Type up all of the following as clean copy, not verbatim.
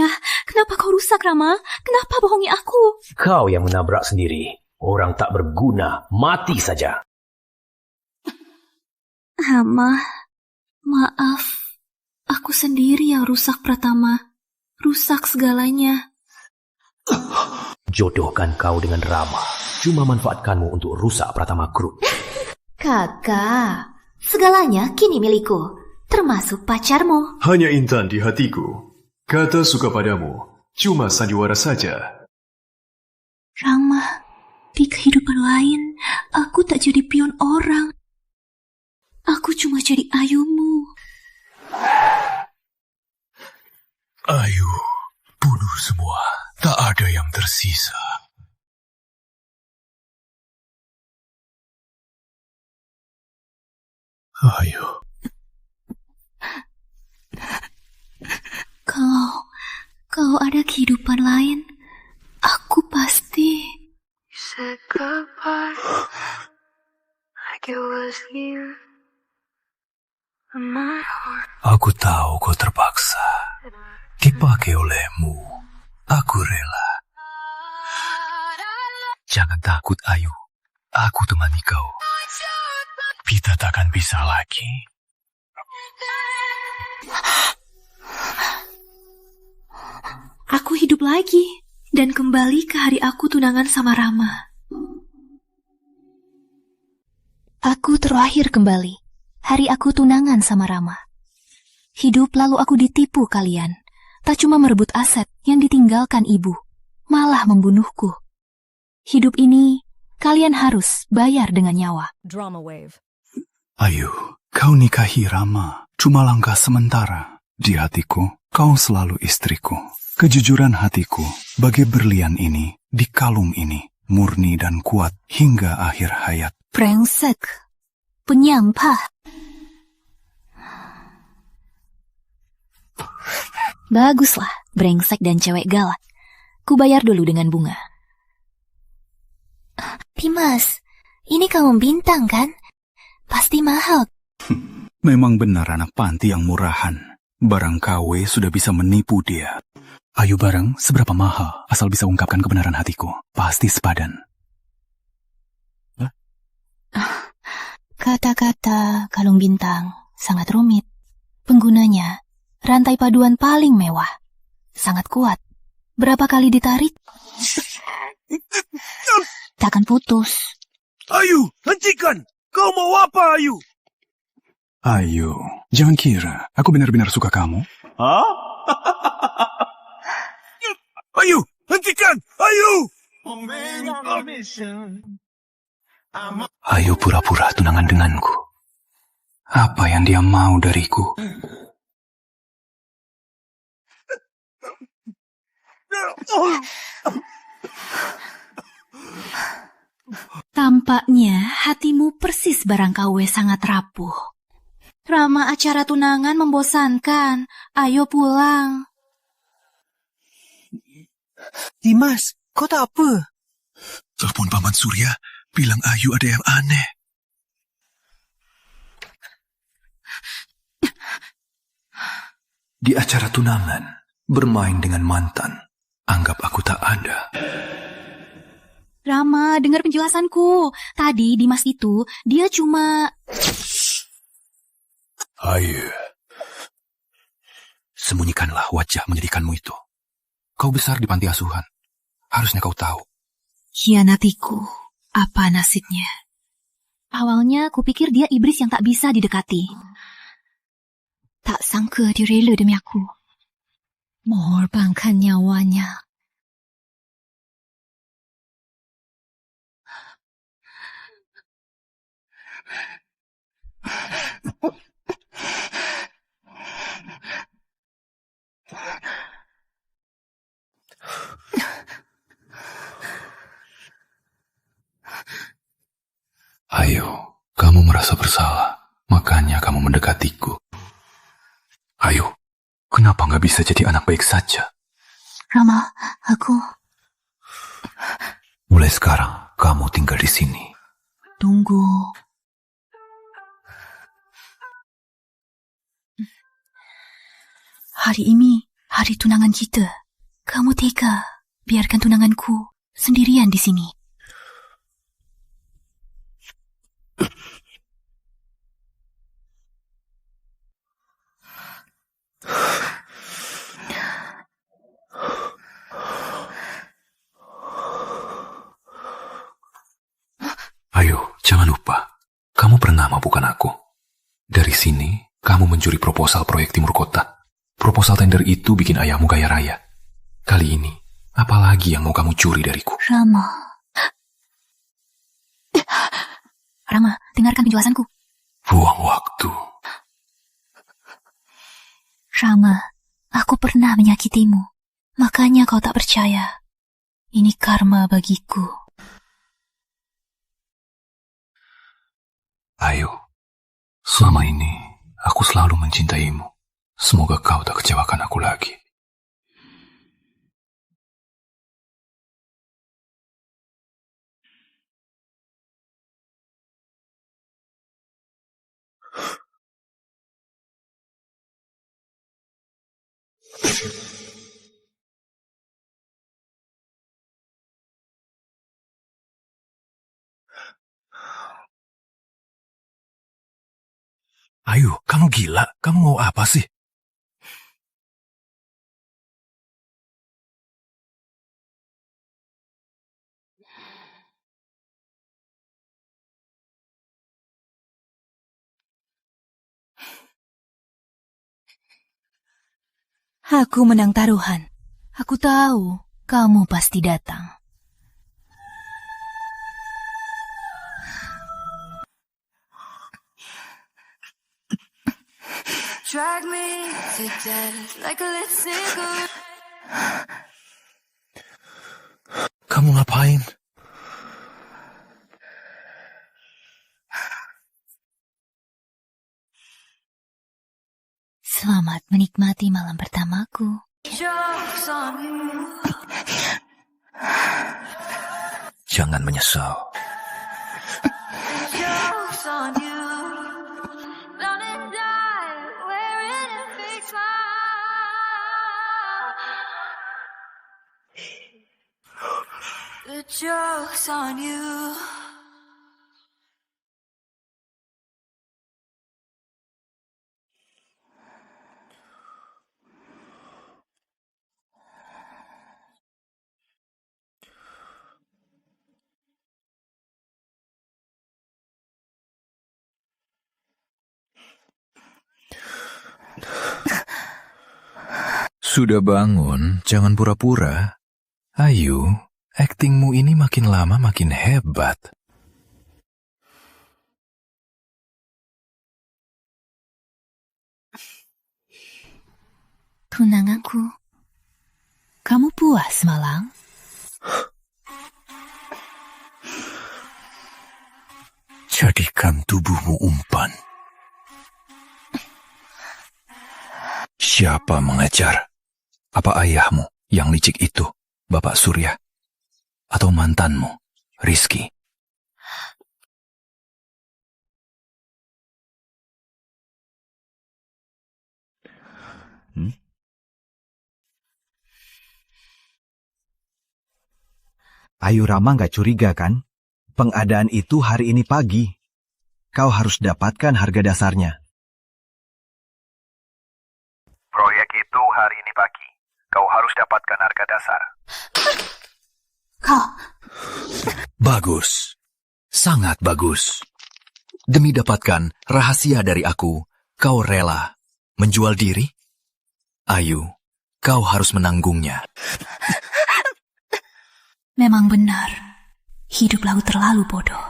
Ya, kenapa kau rusak, Rama? Kenapa bohongi aku? Kau yang menabrak sendiri. Orang tak berguna, mati saja. Rama, maaf. Aku sendiri yang rusak Pratama. Rusak segalanya. Jodohkan kau dengan Rama. Cuma manfaatkanmu untuk rusak Pratama Group. Kakak, segalanya kini milikku, termasuk pacarmu. Hanya Intan di hatiku. Kata suka padamu cuma sandiwara saja. Rama, di kehidupan lain, aku tak jadi pion orang. Aku cuma jadi ayumu. Ayo, bunuh semua. Tak ada yang tersisa. Ayo. Kalau ada kehidupan lain, aku pasti... Said goodbye like it was you. My heart. Aku tahu kau terpaksa. Dipakai olehmu. Aku rela. Jangan takut, Ayu. Aku temani kau. Kita takkan bisa lagi. Aku hidup lagi dan kembali ke hari aku tunangan sama Rama. Aku terlahir kembali. Hari aku tunangan sama Rama. Hidup lalu aku ditipu kalian. Tak cuma merebut aset yang ditinggalkan ibu, malah membunuhku. Hidup ini kalian harus bayar dengan nyawa. Drama Wave. Ayu, kau nikahi Rama. Cuma langkah sementara. Di hatiku, kau selalu istriku. Kejujuran hatiku, bagai berlian ini, di kalung ini, murni dan kuat hingga akhir hayat. Brengsek, penyampah. Baguslah, brengsek dan cewek galak. Ku bayar dulu dengan bunga. Dimas, ini kamu bintang kan? Pasti mahal. Memang benar anak panti yang murahan. Barang KW sudah bisa menipu dia. Ayu barang seberapa mahal asal bisa ungkapkan kebenaran hatiku. Pasti sepadan. Kata-kata kalung bintang sangat rumit. Penggunanya rantai paduan paling mewah. Sangat kuat. Berapa kali ditarik? Takkan putus. Ayu, hentikan! Kau mau apa, Ayu? Ayu, jangan kira aku benar-benar suka kamu. Hah? Ayu, hentikan! Ayu! Ayu pura-pura tunangan denganku. Apa yang dia mau dariku? Tampaknya hatimu persis barang KW sangat rapuh. Rama, acara tunangan membosankan. Ayo pulang. Dimas, kau tak apa? Telepon Paman Surya, bilang Ayu ada yang aneh. Di acara tunangan, bermain dengan mantan. Anggap aku tak ada. Rama, dengar penjelasanku. Tadi Dimas itu, dia cuma... Ayu. Sembunyikanlah wajah menyedihkanmu itu. Kau besar di panti asuhan. Harusnya kau tahu. Hianatiku, apa nasibnya? Awalnya kupikir dia iblis yang tak bisa didekati. Tak sangka dia rela demi aku. Mengorbankan nyawanya. Ayu, kamu merasa bersalah, makanya kamu mendekatiku. Ayu, kenapa nggak bisa jadi anak baik saja? Rama, aku... Mulai sekarang, kamu tinggal di sini. Tunggu. Hari ini, Hari tunangan kita, kamu tega biarkan tunanganku sendirian di sini. Ayo, jangan lupa. Kamu pernah mabukan aku. Dari sini, kamu mencuri proposal proyek Timur Kota. Proposal tender itu bikin ayahmu kaya raya. Kali ini, apa lagi yang mau kamu curi dariku? Rama, dengarkan penjelasanku. Buang waktu. Rama, aku pernah menyakitimu. Makanya kau tak percaya. Ini karma bagiku. Ayo, selama ini aku selalu mencintaimu. Semoga kau tak kecewakan aku lagi. Ayo, kamu gila. Kamu mau apa sih? Aku menang taruhan. Aku tahu kamu pasti datang. Drag me to death like a lit cigarette. Kamu ngapain? Selamat menikmati malam pertamaku. Jokes on you. Jangan menyesal. Jokes on you. Down and die, wearing a fake smile. The joke's on you. Sudah bangun, jangan pura-pura. Ayo, aktingmu ini makin lama makin hebat. Tunanganku, kamu puas malang? Jadikan tubuhmu umpan. Siapa mengejar? Apa ayahmu yang licik itu, Bapak Surya? Atau mantanmu, Rizky? Ayu Rama nggak curiga kan? Pengadaan itu hari ini pagi. Kau harus dapatkan harga dasarnya. Proyek itu hari ini pagi. Kau harus dapatkan harga dasar. Kau, Bagus. Sangat bagus. Demi dapatkan rahasia dari aku, kau rela menjual diri? Ayu, kau harus menanggungnya. memang benar. Hidup laut terlalu bodoh.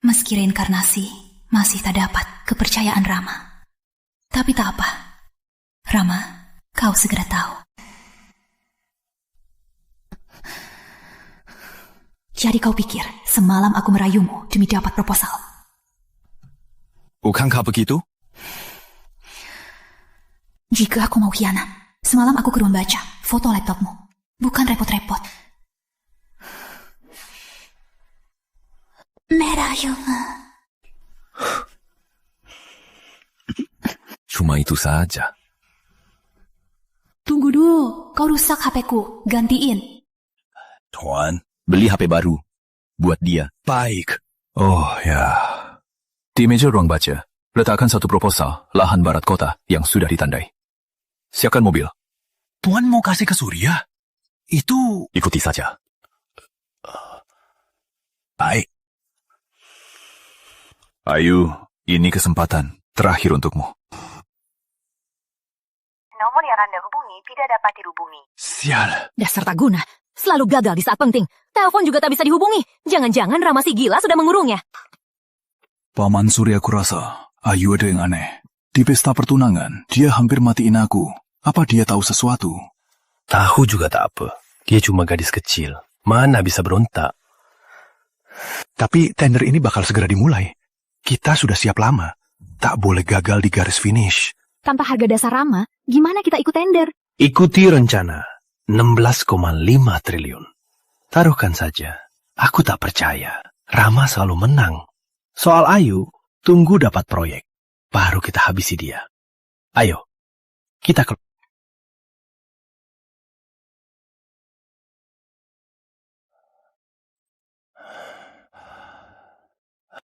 Meski reinkarnasi masih tak dapat kepercayaan Rama. Tapi tak apa. Rama, kau segera tahu. Jadi kau pikir semalam aku merayumu demi dapat proposal? Bukankah begitu? Jika aku mau khianat, semalam aku ke ruang baca, foto laptopmu. Bukan repot-repot. Merayumu. Cuma itu saja. Tunggu dulu, kau rusak HP-ku. Gantiin. Tuan, beli HP baru. Buat dia. Baik. Oh ya. Di meja ruang baca, letakkan satu proposal lahan barat kota yang sudah ditandai. Siapkan mobil. Tuan mau kasih ke Surya? Itu... Ikuti saja. Baik. Ayu, ini kesempatan terakhir untukmu. Nomor yang Anda hubungi tidak dapat dihubungi. Sial. Dasar tak guna. Selalu gagal di saat penting. Telepon juga tak bisa dihubungi. Jangan-jangan Rama si gila sudah mengurungnya. Paman Surya kurasa, Ayu ada yang aneh. Di pesta pertunangan, dia hampir matiin aku. Apa dia tahu sesuatu? Tahu juga tak apa. Dia cuma gadis kecil. Mana bisa berontak? Tapi tender ini bakal segera dimulai. Kita sudah siap lama. Tak boleh gagal di garis finish. Tanpa harga dasar Rama, gimana kita ikut tender? Ikuti rencana 16,5 triliun. Taruhkan saja, aku tak percaya. Rama selalu menang. Soal Ayu, tunggu dapat proyek. Baru kita habisi dia. Ayo, kita ke...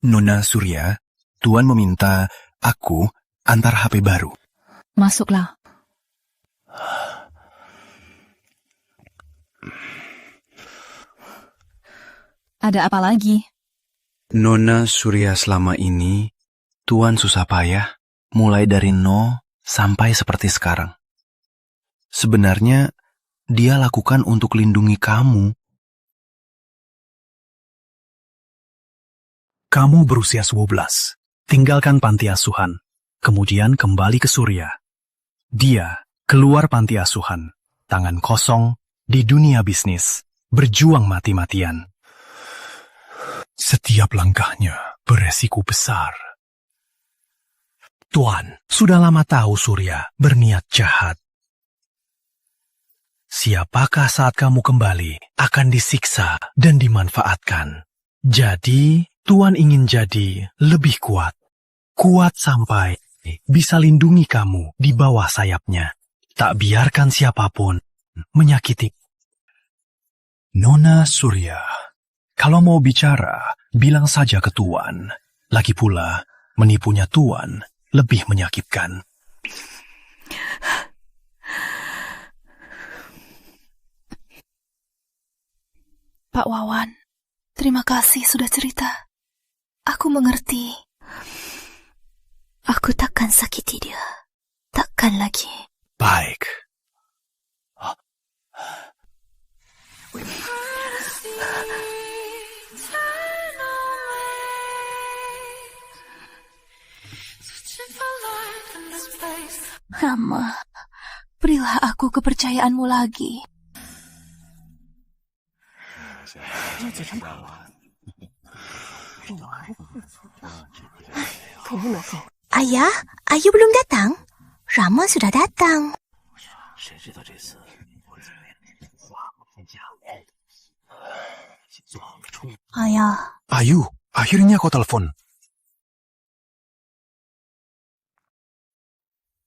Nona Surya, Tuan meminta aku antar HP baru. Masuklah. Ada apa lagi? Nona Surya, selama ini Tuan susah payah, mulai dari nol sampai seperti sekarang. Sebenarnya dia lakukan untuk lindungi kamu. Kamu berusia 12, tinggalkan panti asuhan, kemudian kembali ke Surya. Dia keluar panti asuhan, tangan kosong, di dunia bisnis, berjuang mati-matian. Setiap langkahnya beresiko besar. Tuan sudah lama tahu Surya berniat jahat. Siapakah saat kamu kembali akan disiksa dan dimanfaatkan. Jadi, Tuan ingin jadi lebih kuat. Kuat sampai bisa lindungi kamu di bawah sayapnya. Tak biarkan siapapun menyakiti. Nona Surya, kalau mau bicara, bilang saja ke Tuan. Lagi pula, menipunya Tuan lebih menyakitkan. Pak Wawan, terima kasih sudah cerita. Aku mengerti. Aku takkan sakiti dia. Takkan lagi. Baik. Rama, berilah aku kepercayaanmu lagi. Ayah, Ayu belum datang? Rama sudah datang. Ayah. Ayu, akhirnya kau telepon.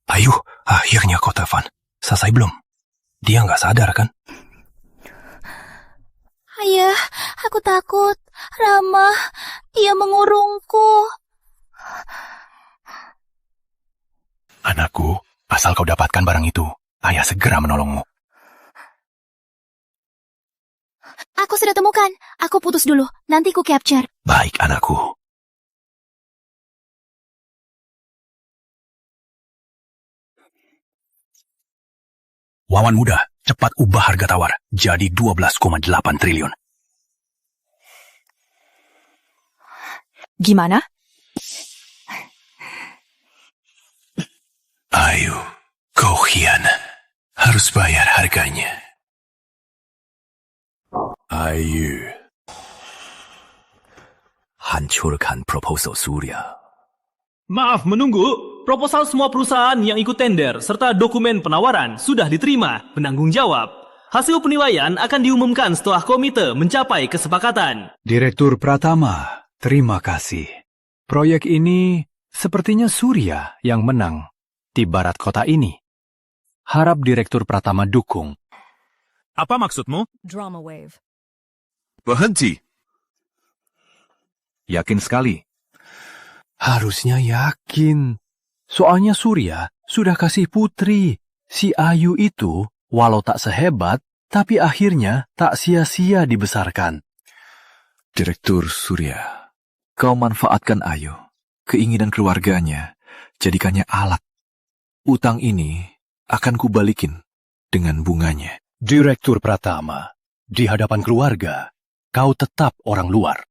Ayu, akhirnya kau telepon. Selesai belum? Dia nggak sadar kan? Ayah, aku takut. Rama, ia mengurungku. Anakku, asal kau dapatkan barang itu, ayah segera menolongmu. Aku sudah temukan. Aku putus dulu. Nanti ku capture. Baik, anakku. Wawan muda, cepat ubah harga tawar jadi 12,8 triliun. Gimana? Ayu, kau khianat. Harus bayar harganya. Ayu. Hancurkan proposal Surya. Maaf menunggu, proposal semua perusahaan yang ikut tender serta dokumen penawaran sudah diterima, penanggung jawab. Hasil penilaian akan diumumkan setelah komite mencapai kesepakatan. Direktur Pratama, terima kasih. Proyek ini sepertinya Surya yang menang di barat kota ini. Harap Direktur Pratama dukung. Apa maksudmu? Drama wave. Berhenti. Yakin sekali. Harusnya yakin. Soalnya Surya sudah kasih putri. Si Ayu itu, walau tak sehebat, tapi akhirnya tak sia-sia dibesarkan. Direktur Surya, kau manfaatkan Ayu, keinginan keluarganya, jadikannya alat. Utang ini akan kubalikin dengan bunganya. Direktur Pratama, di hadapan keluarga, kau tetap orang luar.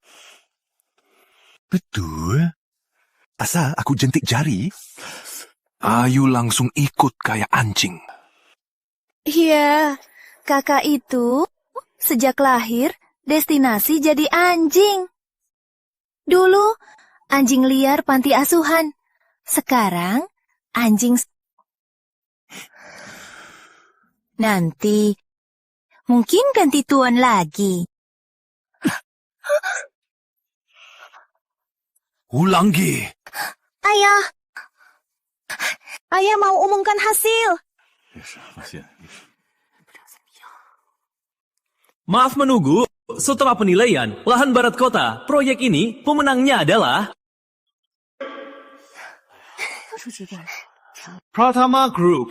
Betul. Asa aku jentik jari, Ayu langsung ikut kayak anjing. Iya, kakak itu sejak lahir destinasi jadi anjing. Dulu anjing liar panti asuhan. Sekarang anjing... Nanti mungkin ganti tuan lagi. Ulangi. Ayah. Ayah mau umumkan hasil. Maaf menunggu, setelah penilaian lahan barat kota, proyek ini pemenangnya adalah Pratama Group.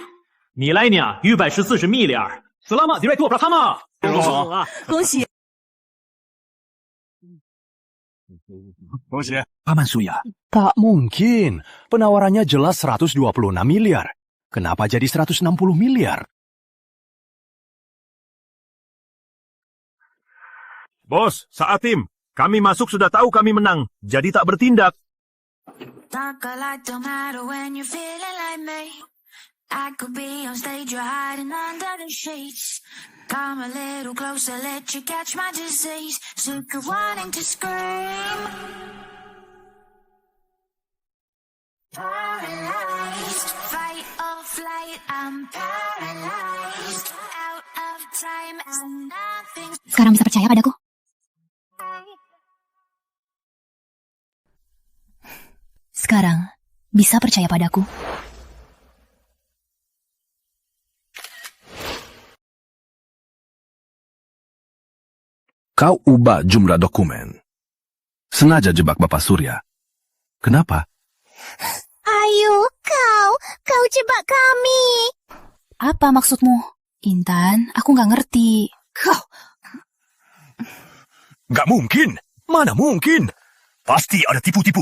Nilainya 140 miliar. Selamat Direktur Pratama. 恭喜！ Paman Surya. Tak mungkin. Penawarannya jelas 126 miliar. Kenapa jadi 160 miliar? Bos, saat tim. Kami masuk sudah tahu kami menang. Jadi tak bertindak. I could be on stage or hiding under the sheets. Come a little closer, let you catch my disease. Sick of wanting to scream. Paralyzed, fight or flight, I'm paralyzed. Out of time and nothing. Sekarang bisa percaya padaku? Sekarang bisa percaya padaku? Kau ubah jumlah dokumen. Sengaja jebak Bapak Surya. Kenapa? Ayo, kau jebak kami. Apa maksudmu? Intan, aku nggak ngerti. Kau... Gak mungkin. Mana mungkin? Pasti ada tipu-tipu.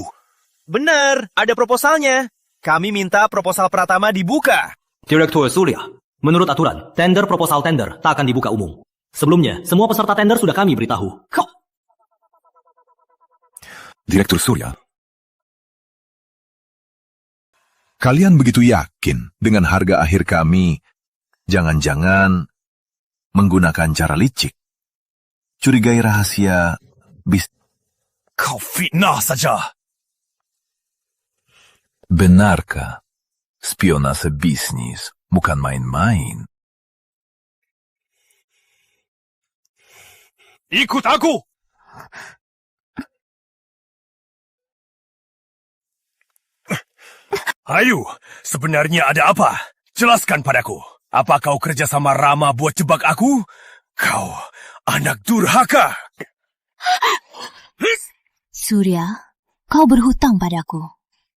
Benar, ada proposalnya. Kami minta proposal Pratama dibuka. Direktur Surya, menurut aturan, tender proposal tender tak akan dibuka umum. Sebelumnya, semua peserta tender sudah kami beritahu. Direktur Surya, kalian begitu yakin dengan harga akhir kami, jangan-jangan menggunakan cara licik, curigai rahasia Kau fitnah saja. Benarkah spionase bisnis bukan main-main? Ikut aku! Ayo, sebenarnya ada apa? Jelaskan padaku. Apa kau kerja sama Rama buat jebak aku? Kau anak durhaka! Surya, kau berhutang padaku.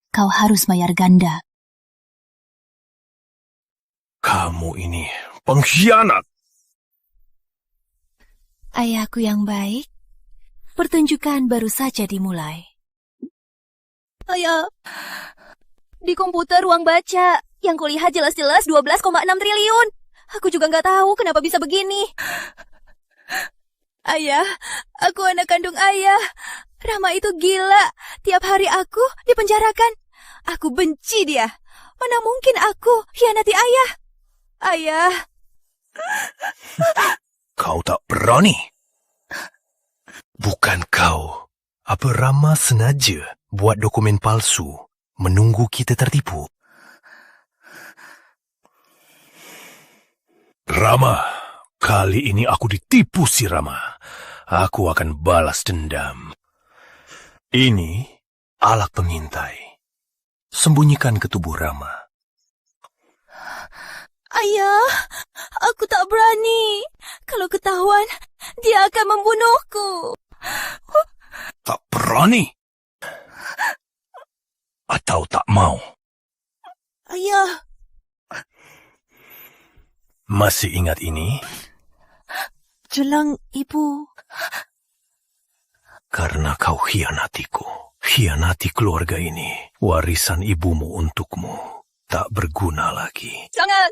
Kau harus bayar ganda. Kamu ini pengkhianat. Ayahku yang baik, pertunjukan baru saja dimulai. Ayah, di komputer ruang baca, yang kulihat jelas-jelas 12,6 triliun. Aku juga nggak tahu kenapa bisa begini. Ayah, aku anak kandung ayah. Rama itu gila. Tiap hari aku dipenjarakan. Aku benci dia. Mana mungkin aku hianati ayah. Ayah. Kau tak berani. Bukan kau. Apa Rama sengaja buat dokumen palsu, menunggu kita tertipu? Rama, kali ini aku ditipu si Rama. Aku akan balas dendam. Ini alat pengintai. Sembunyikan ke tubuh Rama. Ayah, aku tak berani. Kalau ketahuan, dia akan membunuhku. Tak berani? Atau tak mau? Ayah. Masih ingat ini? Jelang ibu. Karena kau khianatiku, khianati keluarga ini, warisan ibumu untukmu tak berguna lagi. Jangan!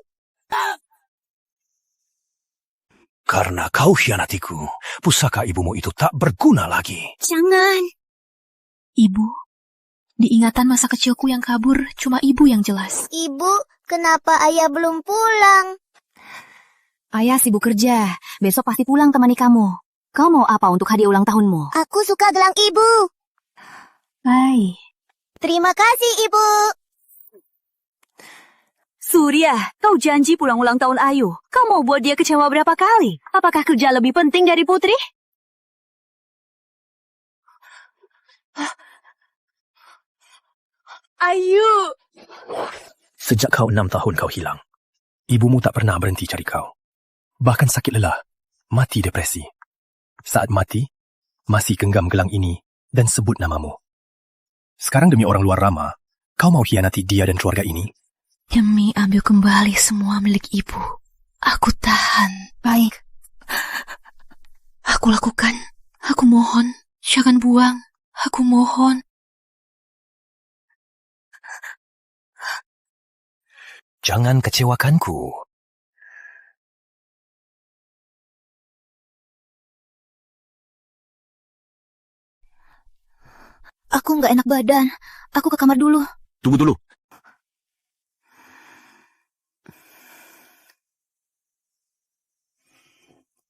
Karena kau khianatiku, pusaka ibumu itu tak berguna lagi. Jangan. Ibu, diingatan masa kecilku yang kabur, cuma ibu yang jelas. Ibu, kenapa ayah belum pulang? Ayah sibuk kerja. Besok pasti pulang temani kamu. Kau mau apa untuk hadiah ulang tahunmu? Aku suka gelang ibu. Hai. Terima kasih, Ibu. Surya, kau janji pulang ulang tahun Ayu. Kau mau buat dia kecewa berapa kali? Apakah kerja lebih penting dari Putri? Ayu! Sejak kau 6 tahun kau hilang, ibumu tak pernah berhenti cari kau. Bahkan sakit lelah, mati depresi. Saat mati, masih genggam gelang ini dan sebut namamu. Sekarang demi orang luar Rama, kau mau khianati dia dan keluarga ini? Demi ambil kembali semua milik ibu, aku tahan. Baik. Aku lakukan. Aku mohon, jangan buang. Aku mohon. Jangan kecewakanku. Aku nggak enak badan. Aku ke kamar dulu. Tunggu dulu.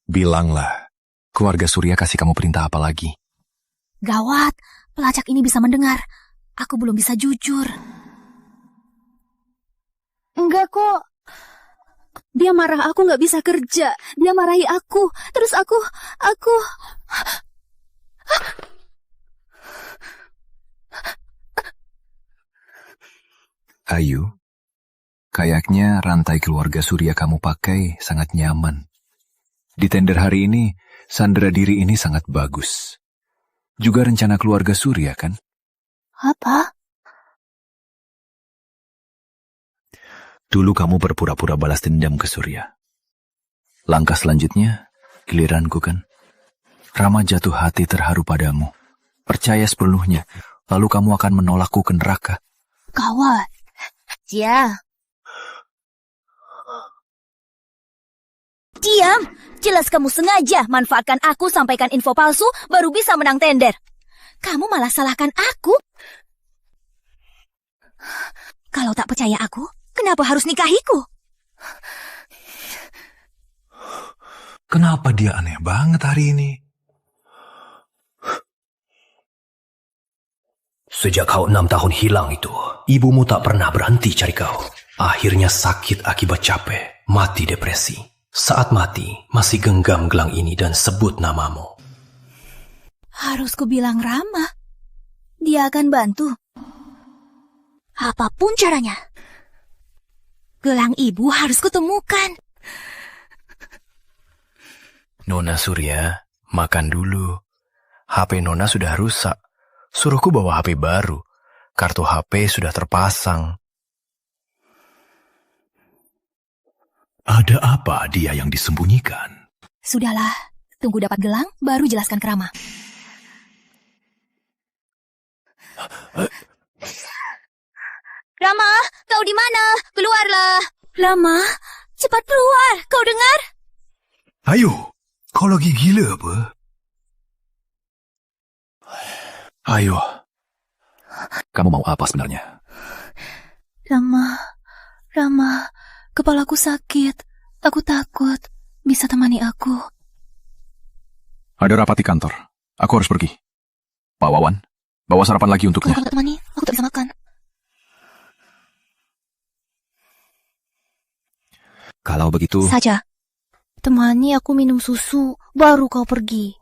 Bilanglah, keluarga Surya kasih kamu perintah apa lagi? Gawat, pelacak ini bisa mendengar. Aku belum bisa jujur. Enggak kok. Dia marah aku nggak bisa kerja. Dia marahi aku. Terus aku... Ayu, kayaknya rantai keluarga Surya kamu pakai sangat nyaman. Di tender hari ini, sandera diri ini sangat bagus. Juga rencana keluarga Surya, kan? Apa? Dulu kamu berpura-pura balas dendam ke Surya. Langkah selanjutnya, giliranku kan? Rama jatuh hati terharu padamu. Percaya sepenuhnya, lalu kamu akan menolakku ke neraka. Gawat. Ya. Diam! Jelas kamu sengaja manfaatkan aku sampaikan info palsu baru bisa menang tender. Kamu malah salahkan aku. Kalau tak percaya aku, kenapa harus nikahiku? Kenapa dia aneh banget hari ini? Sejak kau 6 tahun hilang itu, ibumu tak pernah berhenti cari kau. Akhirnya sakit akibat capek, mati depresi. Saat mati, masih genggam gelang ini dan sebut namamu. Harus ku bilang Rama. Dia akan bantu. Apapun caranya. Gelang ibu harus kutemukan. Nona Surya, makan dulu. HP Nona sudah rusak. Suruhku bawa HP baru. Kartu HP sudah terpasang. Ada apa dia yang disembunyikan? Sudahlah, tunggu dapat gelang, baru jelaskan ke Rama. Rama, kau di mana? Keluarlah. Rama, cepat keluar. Kau dengar? Ayo, kau lagi gila apa? Ayo, kamu mau apa sebenarnya? Rama, kepalaku sakit. Aku takut. Bisa temani aku? Ada rapat di kantor. Aku harus pergi. Pak Wawan, bawa sarapan lagi untuknya. Kalau temani, aku tak bisa makan. Kalau begitu... Saja. Temani aku minum susu, baru kau pergi.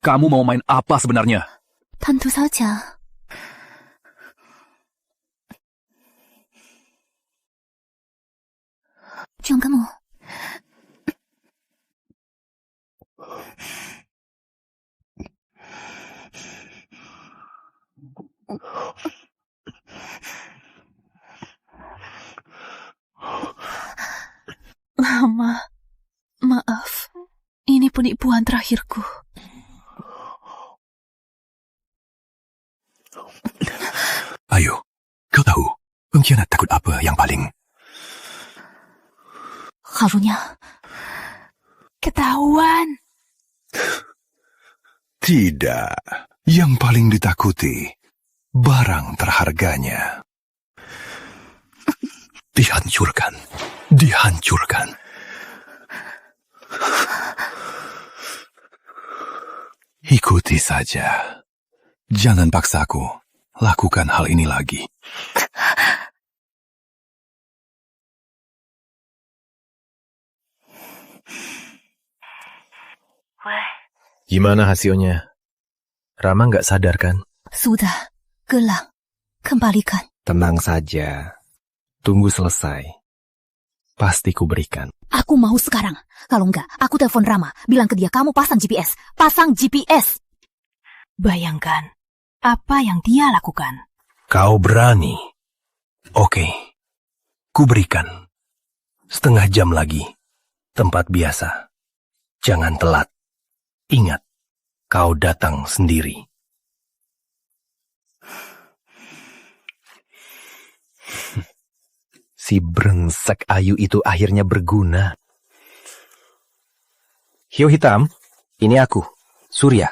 kamu mau main apa sebenarnya? Tentu saja. Jangan kamu. Rama, maaf. Ini penipuan terakhirku. Ayo, kau tahu pengkhianat takut apa yang paling? Karunya ketahuan. Tidak. Yang paling ditakuti, barang terharganya. Dihancurkan. Dihancurkan. Ikuti saja. Jangan paksaku. Lakukan hal ini lagi. Gimana hasilnya? Rama nggak sadar kan? Sudah, gelang. Kembalikan. Tenang saja. Tunggu selesai. Pasti ku berikan. Aku mau sekarang. Kalau enggak, aku telepon Rama. Bilang ke dia kamu pasang GPS. Pasang GPS. Bayangkan apa yang dia lakukan. Kau berani? Oke. Ku berikan. Setengah jam lagi. Tempat biasa. Jangan telat. Ingat, kau datang sendiri. Si brengsek Ayu itu akhirnya berguna. Hiu hitam, ini aku, Surya.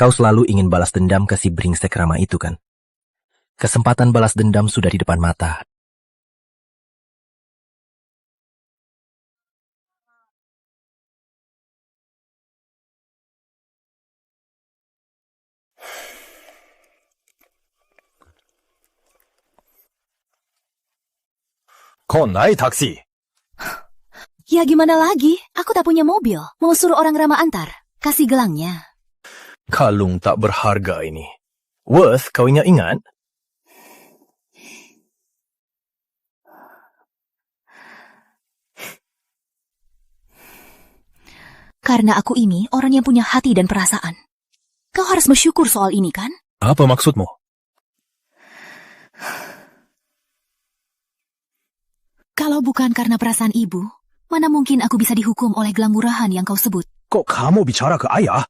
Kau selalu ingin balas dendam ke si brengsek Rama itu kan? Kesempatan balas dendam sudah di depan mata. Kau naik taksi? Ya gimana lagi? Aku tak punya mobil. Mau suruh orang Rama antar. Kasih gelangnya. Kalung tak berharga ini. Worth, kau ingat? Karena aku ini orang yang punya hati dan perasaan. Kau harus bersyukur soal ini kan? Apa maksudmu? Kalau bukan karena perasaan ibu, mana mungkin aku bisa dihukum oleh gelang murahan yang kau sebut? Kok kamu bicara ke ayah?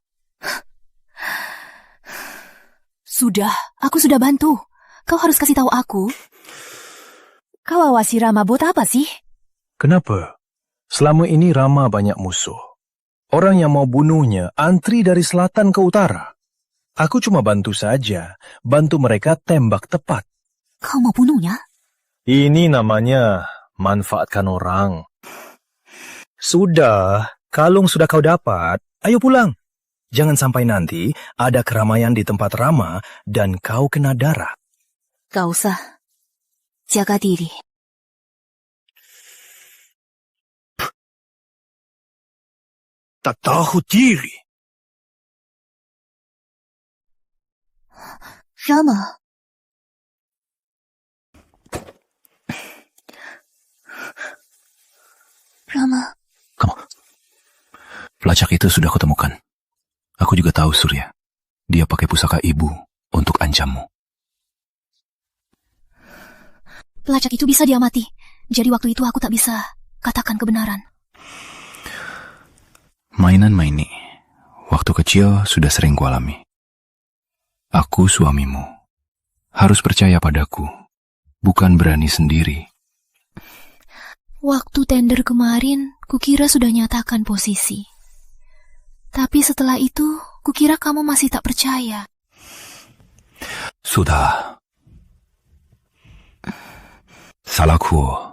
Sudah, aku sudah bantu. Kau harus kasih tahu aku. Kau awasi Rama buat apa sih? Kenapa? Selama ini Rama banyak musuh. Orang yang mau bunuhnya antri dari selatan ke utara. Aku cuma bantu saja, bantu mereka tembak tepat. Kau mau bunuhnya? Ini namanya manfaatkan orang. Sudah, kalung sudah kau dapat. Ayo pulang. Jangan sampai nanti ada keramaian di tempat Rama dan kau kena darah. Gak usah. Jaga diri. Tak tahu diri. Rama. Rama. Kamu. Pelacak itu sudah kutemukan. Aku juga tahu, Surya. Dia pakai pusaka ibu untuk ancammu. Pelacak itu bisa diamati. Jadi waktu itu aku tak bisa katakan kebenaran. Mainan ini, waktu kecil sudah sering kualami. Aku suamimu. Harus percaya padaku. Bukan berani sendiri. Waktu tender kemarin, kukira sudah nyatakan posisi. Tapi setelah itu, kukira kamu masih tak percaya. Sudah. Salahku.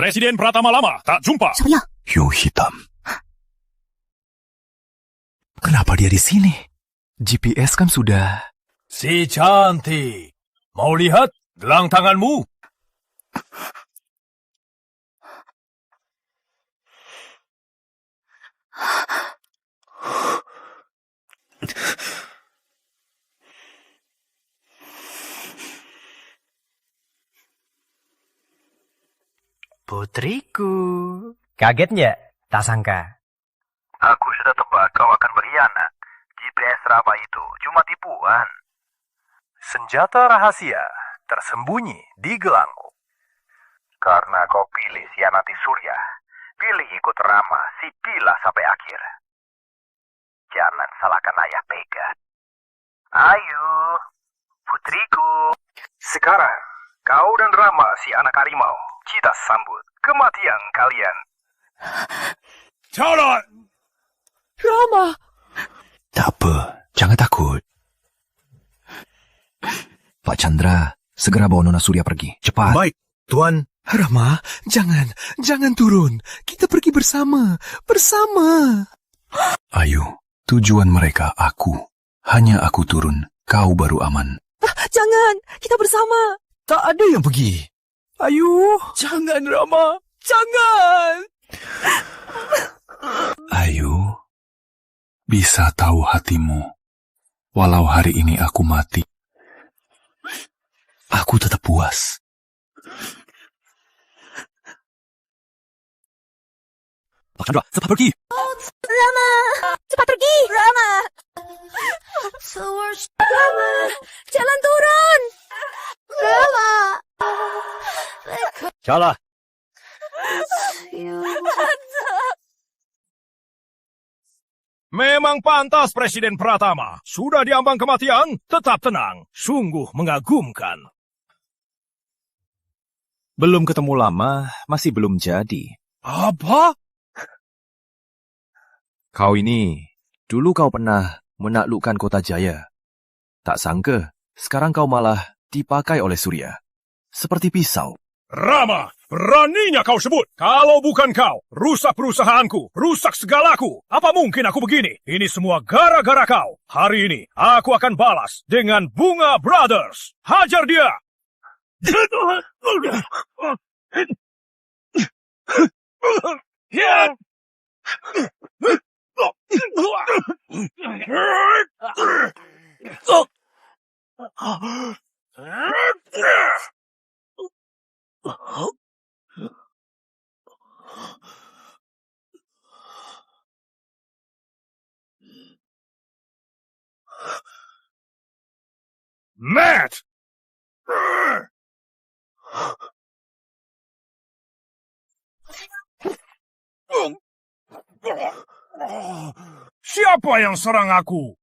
Presiden Pratama lama, tak jumpa. Surya. Hiu hitam. Kenapa dia di sini? GPS kan sudah... Si cantik. Mau lihat gelang tanganmu? Putriku. Kaget nggak? Tak sangka. Aku sudah tebak kau akan berkhianat. GPS Rama itu cuma tipuan. Senjata rahasia tersembunyi di gelangmu. Karena kau pilih sianati Surya, pilih ikut Rama si Bila sampai akhir. Jangan salahkan ayah Pega. Ayo, putriku. Sekarang, kau dan Rama si anak harimau, kita sambut kematian kalian. Jangan! Rama! Tak apa, jangan takut. Pak Chandra, segera bawa Nona Surya pergi. Cepat. Baik, Tuan. Rama, jangan turun. Kita pergi bersama. Ayo, tujuan mereka aku. Hanya aku turun, kau baru aman. Jangan, kita bersama. Tak ada yang pergi. Ayo. Jangan, Rama. Jangan! Ayo, bisa tahu hatimu. Walau hari ini aku mati, aku tetap puas. Pak Chandra, cepat pergi. Rama! Cepat pergi! Rama! Rama! Jalan turun! Rama! Salah. Memang pantas Presiden Pratama. Sudah diambang kematian, tetap tenang. Sungguh mengagumkan. Belum ketemu lama, masih belum jadi. Apa? Kau ini, dulu kau pernah menaklukkan kota Jaya. Tak sangka, sekarang kau malah dipakai oleh Surya. Seperti pisau. Rama, beraninya kau sebut. Kalau bukan kau, rusak perusahaanku, rusak segalaku. Apa mungkin aku begini? Ini semua gara-gara kau. Hari ini, aku akan balas dengan Bunga Brothers. Hajar dia! Matt! Siapa yang serang aku?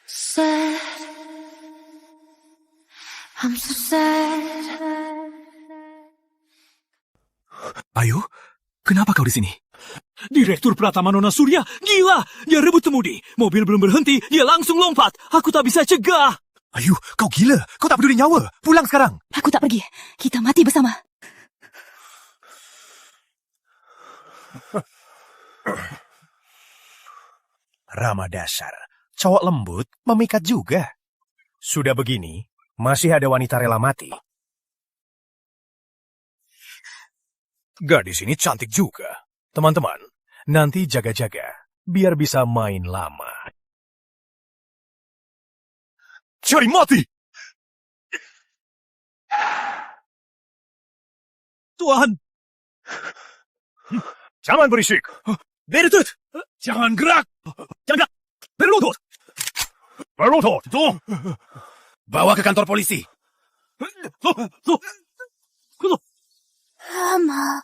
Sad. I'm so sad. Ayo, kenapa kau di sini? Direktur Pratama Nona Surya, gila! Dia rebut kemudi. Mobil belum berhenti, dia langsung lompat. Aku tak bisa cegah. Ayo, kau gila. Kau tak peduli nyawa. Pulang sekarang. Aku tak pergi. Kita mati bersama. Rama dasar. Cowok lembut, memikat juga. Sudah begini, masih ada wanita rela mati. Gadis ini cantik juga. Teman-teman, nanti jaga-jaga, biar bisa main lama. Cari mati! Tuhan! Jangan berisik! Bertut! Jangan gerak! Jangan gerak! Berlutut! Berlutut! Tuh! Bawa ke kantor polisi! Rama.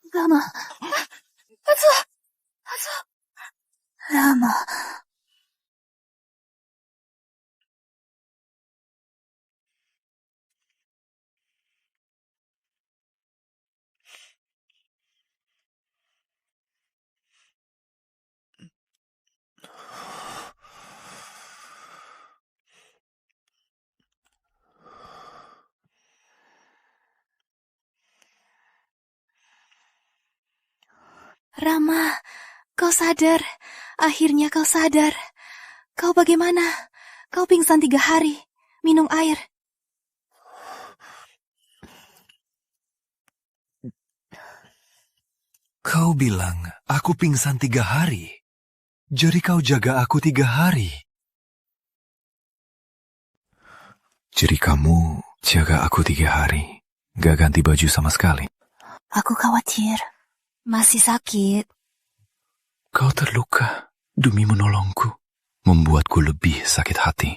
Rama. Rama, kau sadar. Akhirnya kau sadar. Kau bagaimana? Kau pingsan 3 hari. Minum air. Kau bilang aku pingsan 3 hari. Jadi kau jaga aku 3 hari. Jadi kamu jaga aku 3 hari. Gak ganti baju sama sekali. Aku khawatir. Masih sakit. Kau terluka demi menolongku. Membuatku lebih sakit hati.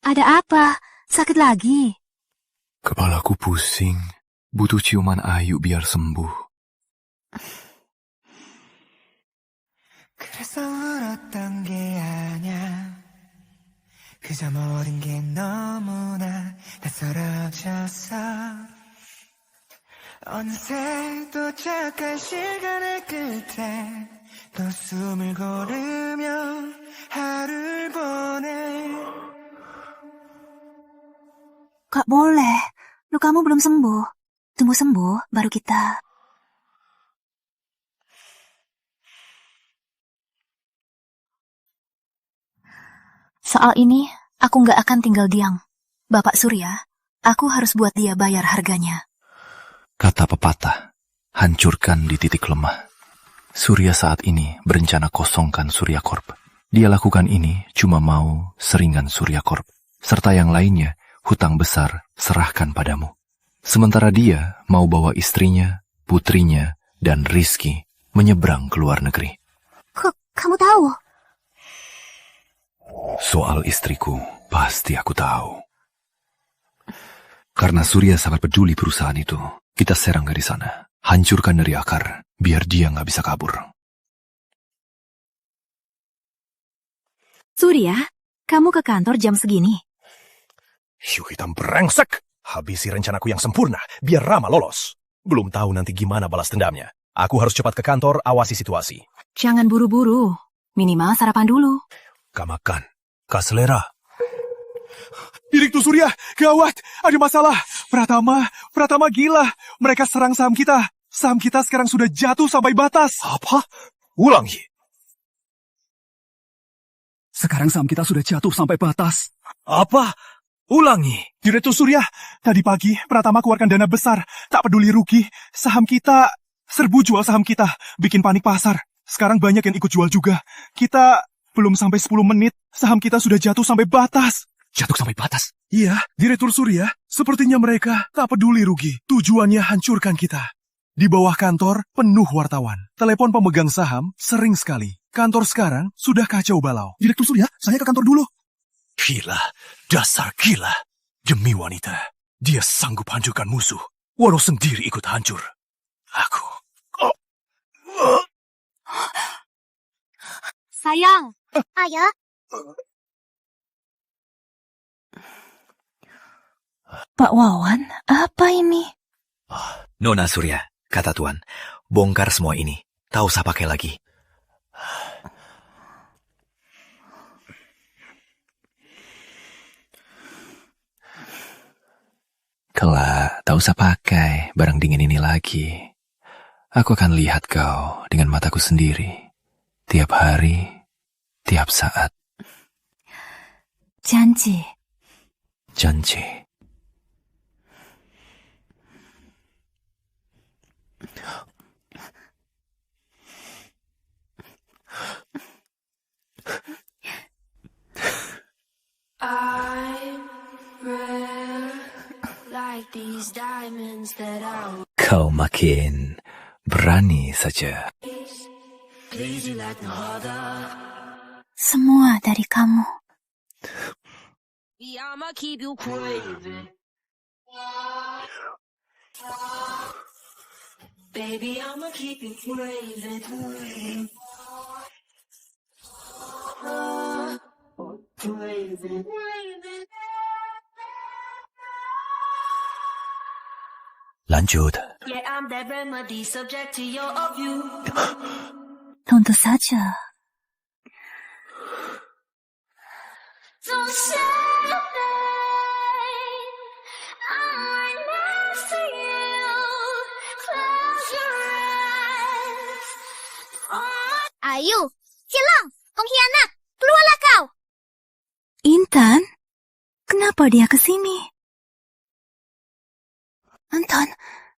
Ada apa? Sakit lagi? Kepalaku pusing. Butuh ciuman Ayu biar sembuh. 그래서 울었던 게 아냐 그저 모든 게 너무나 낯설어졌어 어느새 도착한 시간의 끝에 또 숨을 고르며 하루를 보내 Kak boleh. Lukamu belum sembuh. Tunggu sembuh, baru kita... Soal ini, aku nggak akan tinggal diam. Bapak Surya, aku harus buat dia bayar harganya. Kata pepatah, hancurkan di titik lemah. Surya saat ini berencana kosongkan Surya Corp. Dia lakukan ini cuma mau seringan Surya Corp. Serta yang lainnya, hutang besar serahkan padamu. Sementara dia mau bawa istrinya, putrinya, dan Rizky menyeberang ke luar negeri. Kok kamu tahu? Soal istriku, pasti aku tahu. Karena Surya sangat peduli perusahaan itu, kita serang dari sana. Hancurkan dari akar, biar dia nggak bisa kabur. Surya, kamu ke kantor jam segini? Hiu hitam brengsek! Habisi rencanaku yang sempurna, biar Rama lolos. Belum tahu nanti gimana balas dendamnya. Aku harus cepat ke kantor, awasi situasi. Jangan buru-buru. Minimal sarapan dulu. Kak makan, kak selera. Direktur Surya, gawat, ada masalah. Pratama gila. Mereka serang saham kita. Saham kita sekarang sudah jatuh sampai batas. Apa? Ulangi. Sekarang saham kita sudah jatuh sampai batas. Apa? Ulangi. Direktur Surya, tadi pagi Pratama keluarkan dana besar. Tak peduli rugi, saham kita, serbu jual saham kita. Bikin panik pasar. Sekarang banyak yang ikut jual juga. Kita belum sampai 10 menit, saham kita sudah jatuh sampai batas. Jatuh sampai batas? Iya, Direktur Surya, sepertinya mereka tak peduli rugi. Tujuannya hancurkan kita. Di bawah kantor, penuh wartawan. Telepon pemegang saham, sering sekali. Kantor sekarang sudah kacau balau. Direktur Surya, saya ke kantor dulu. Gila, dasar gila. Demi wanita, dia sanggup hancurkan musuh, walau sendiri ikut hancur. Aku... Sayang, ayah. Pak Wawan, apa ini? Nona Surya, kata Tuan, bongkar semua ini. Tak usah pakai lagi. Kelak, tak usah pakai barang dingin ini lagi. Aku akan lihat kau dengan mataku sendiri. Tiap hari, tiap saat. Janji. Janji. Kau makin berani saja. Semua dari kamu. Baby, I'ma keep you craving. Lanjut. Yeah, I'm that remedy subject to your view. Tentu saja. Don't say that. Ayu, Cilang, pengkhianat, keluarlah kau. Intan? Kenapa dia ke sini? Anton,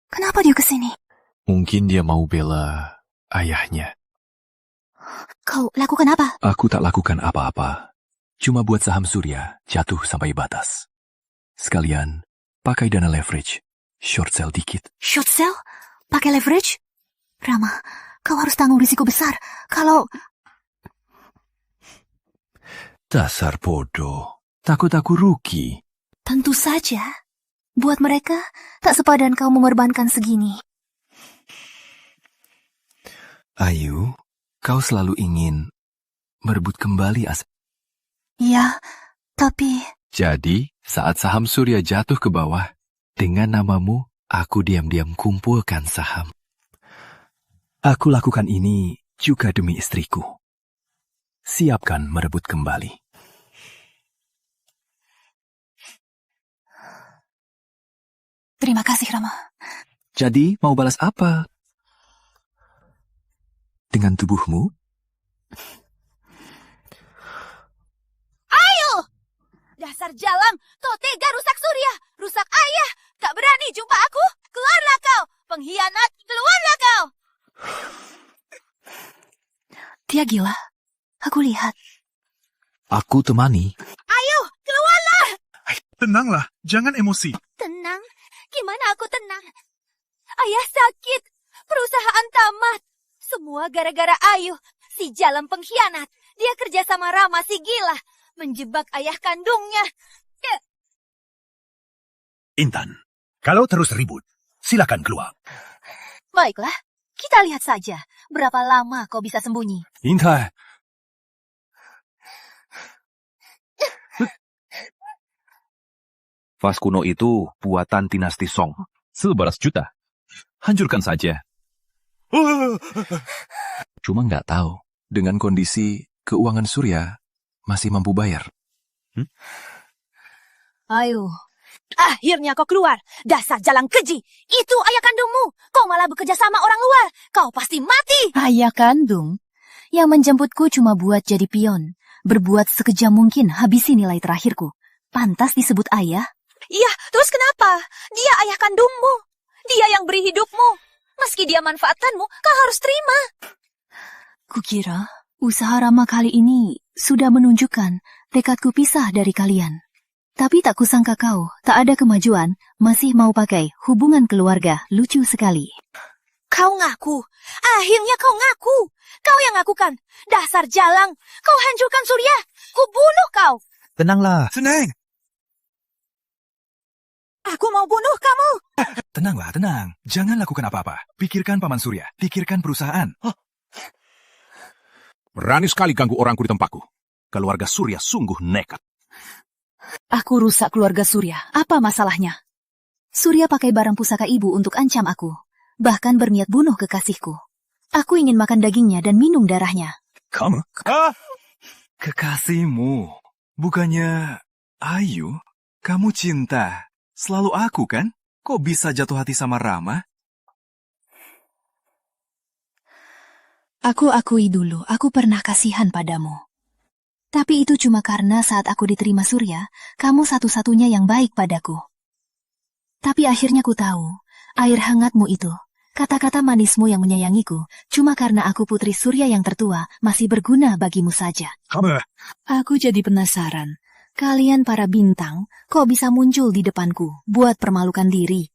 kenapa dia ke sini? Mungkin dia mau bela ayahnya. Kau lakukan apa? Aku tak lakukan apa-apa. Cuma buat saham Surya jatuh sampai batas. Sekalian, pakai dana leverage. Short sell dikit. Short sell? Pakai leverage? Rama, kau harus tanggung risiko besar. Kalau... Dasar bodoh. Takut aku rugi. Tentu saja. Buat mereka, tak sepadan kau mengorbankan segini. Ayu, kau selalu ingin merebut kembali aset. Iya, tapi... Jadi, saat saham Surya jatuh ke bawah, dengan namamu, aku diam-diam kumpulkan saham. Aku lakukan ini juga demi istriku. Siapkan merebut kembali. Terima kasih, Rama. Jadi, mau balas apa? Dengan tubuhmu? Ayo! Dasar jalang, kau tega rusak Surya, rusak ayah. Tak berani jumpa aku? Keluarlah kau, pengkhianat, keluarlah kau. Dia gila. Aku lihat. Aku temani. Ayo, keluarlah! Tenanglah, jangan emosi. Tenang? Gimana aku tenang? Ayah sakit, perusahaan tamat. Semua gara-gara Ayu, si jalan pengkhianat. Dia kerja sama Rama si gila, menjebak ayah kandungnya. Intan, kalau terus ribut, silakan keluar. Baiklah, kita lihat saja berapa lama kau bisa sembunyi. Intan. Vas kuno itu buatan dinasti Song. 11 juta. Hancurkan saja. Cuma nggak tahu, dengan kondisi keuangan Surya masih mampu bayar. Ayo. Akhirnya kau keluar. Dasar jalang keji. Itu ayah kandungmu. Kau malah bekerja sama orang luar. Kau pasti mati. Ayah kandung? Yang menjemputku cuma buat jadi pion. Berbuat sekejam mungkin habisi nilai terakhirku. Pantas disebut ayah? Iya, terus kenapa? Dia ayah kandungmu. Dia yang beri hidupmu. Meski dia manfaatkanmu, kau harus terima. Kukira usaha Rama kali ini sudah menunjukkan tekadku pisah dari kalian. Tapi tak kusangka kau tak ada kemajuan, masih mau pakai hubungan keluarga. Lucu sekali. Kau ngaku. Akhirnya kau ngaku. Kau yang ngakukan. Dasar jalang. Kau hancurkan Surya. Kubunuh kau. Tenanglah. Tenang. Aku mau bunuh kamu. Tenanglah, tenang. Jangan lakukan apa-apa. Pikirkan Paman Surya. Pikirkan perusahaan. Berani sekali ganggu orangku di tempatku. Keluarga Surya sungguh nekat. Aku rusak keluarga Surya. Apa masalahnya? Surya pakai barang pusaka ibu untuk ancam aku. Bahkan berniat bunuh kekasihku. Aku ingin makan dagingnya dan minum darahnya. Kamu? Kekasihmu. Bukannya Ayu? Kamu cinta. Selalu aku kan? Kok bisa jatuh hati sama Rama? Aku akui dulu, aku pernah kasihan padamu. Tapi itu cuma karena saat aku diterima Surya, kamu satu-satunya yang baik padaku. Tapi akhirnya ku tahu, air hangatmu itu, kata-kata manismu yang menyayangiku, cuma karena aku putri Surya yang tertua, masih berguna bagimu saja. Kamu? Aku jadi penasaran. Kalian para bintang, kok bisa muncul di depanku, buat permalukan diri?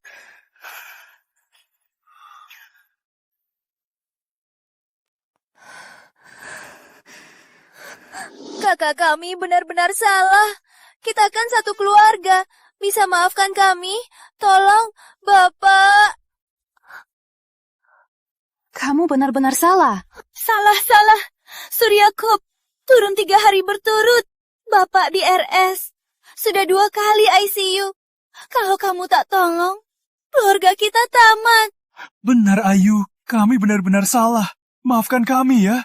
Kakak kami benar-benar salah. Kita kan satu keluarga. Bisa maafkan kami? Tolong, Bapak. Kamu benar-benar salah. Salah. Surya Kop turun 3 hari berturut. Bapak di RS. Sudah 2 kali ICU. Kalau kamu tak tolong, keluarga kita tamat. Benar, Ayu. Kami benar-benar salah. Maafkan kami ya.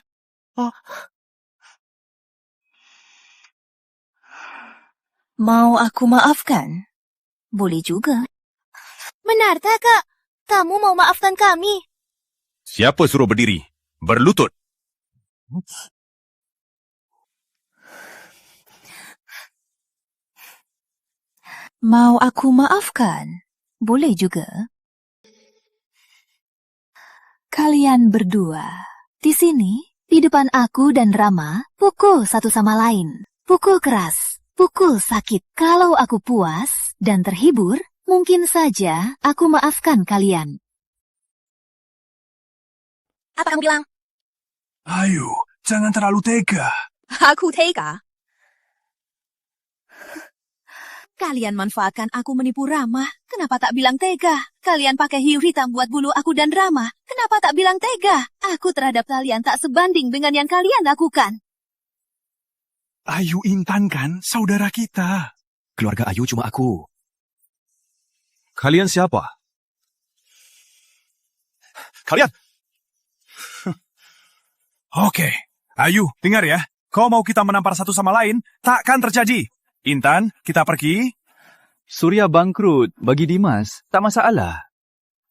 Mau aku maafkan? Boleh juga. Benar tak, Kak? Kamu mau maafkan kami? Siapa suruh berdiri? Berlutut. Mau aku maafkan? Boleh juga. Kalian berdua, di sini, di depan aku dan Rama, pukul satu sama lain. Pukul keras, pukul sakit. Kalau aku puas dan terhibur, mungkin saja aku maafkan kalian. Apa kamu bilang? Ayo, jangan terlalu tega. Aku tega. Kalian manfaatkan aku menipu Rama. Kenapa tak bilang tega? Kalian pakai hiu hitam buat bulu aku dan Rama. Kenapa tak bilang tega? Aku terhadap kalian tak sebanding dengan yang kalian lakukan. Ayu Intan kan saudara kita. Keluarga Ayu cuma aku. Kalian siapa? Kalian? Oke, Ayu, dengar ya. Kau mau kita menampar satu sama lain, takkan terjadi. Intan, kita pergi. Surya bangkrut bagi Dimas, tak masalah.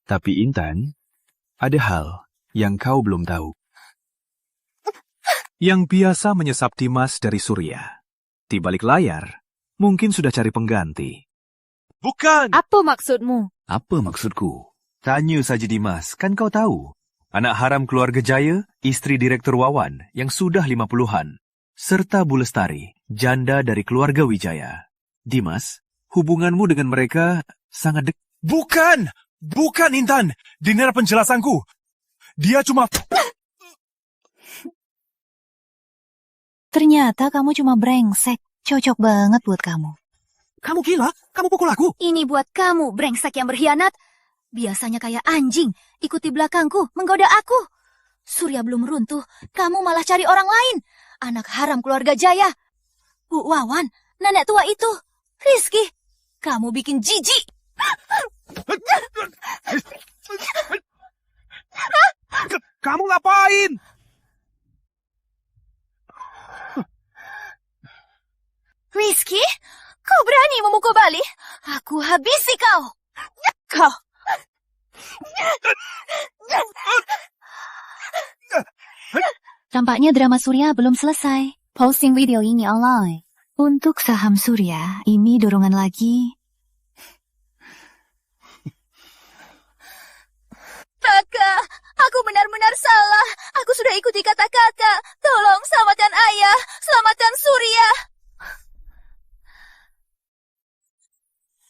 Tapi Intan, ada hal yang kau belum tahu. Yang biasa menyesap Dimas dari Surya. Di balik layar, mungkin sudah cari pengganti. Bukan! Apa maksudmu? Apa maksudku? Tanya saja Dimas, kan kau tahu. Anak haram keluarga Jaya, istri Direktur Wawan yang sudah 50-an. Serta Bu Lestari, janda dari keluarga Wijaya. Dimas, hubunganmu dengan mereka sangat dekat. Bukan! Bukan, Intan! Dengar penjelasanku. Dia cuma... Ternyata kamu cuma brengsek. Cocok banget buat kamu. Kamu gila? Kamu pukul aku? Ini buat kamu, brengsek yang berkhianat. Biasanya kayak anjing, ikut di belakangku, menggoda aku. Surya belum runtuh, kamu malah cari orang lain. Anak haram keluarga Jaya. Bu Wawan, nenek tua itu. Rizky, kamu bikin jijik. Kamu ngapain? Rizky, kau berani memukul balik? Aku habisi kau. Kau. Tampaknya drama Surya belum selesai. Posting video ini online. Untuk saham Surya, ini dorongan lagi. Kakak, aku benar-benar salah. Aku sudah ikuti kata kakak. Tolong selamatkan ayah, selamatkan Surya.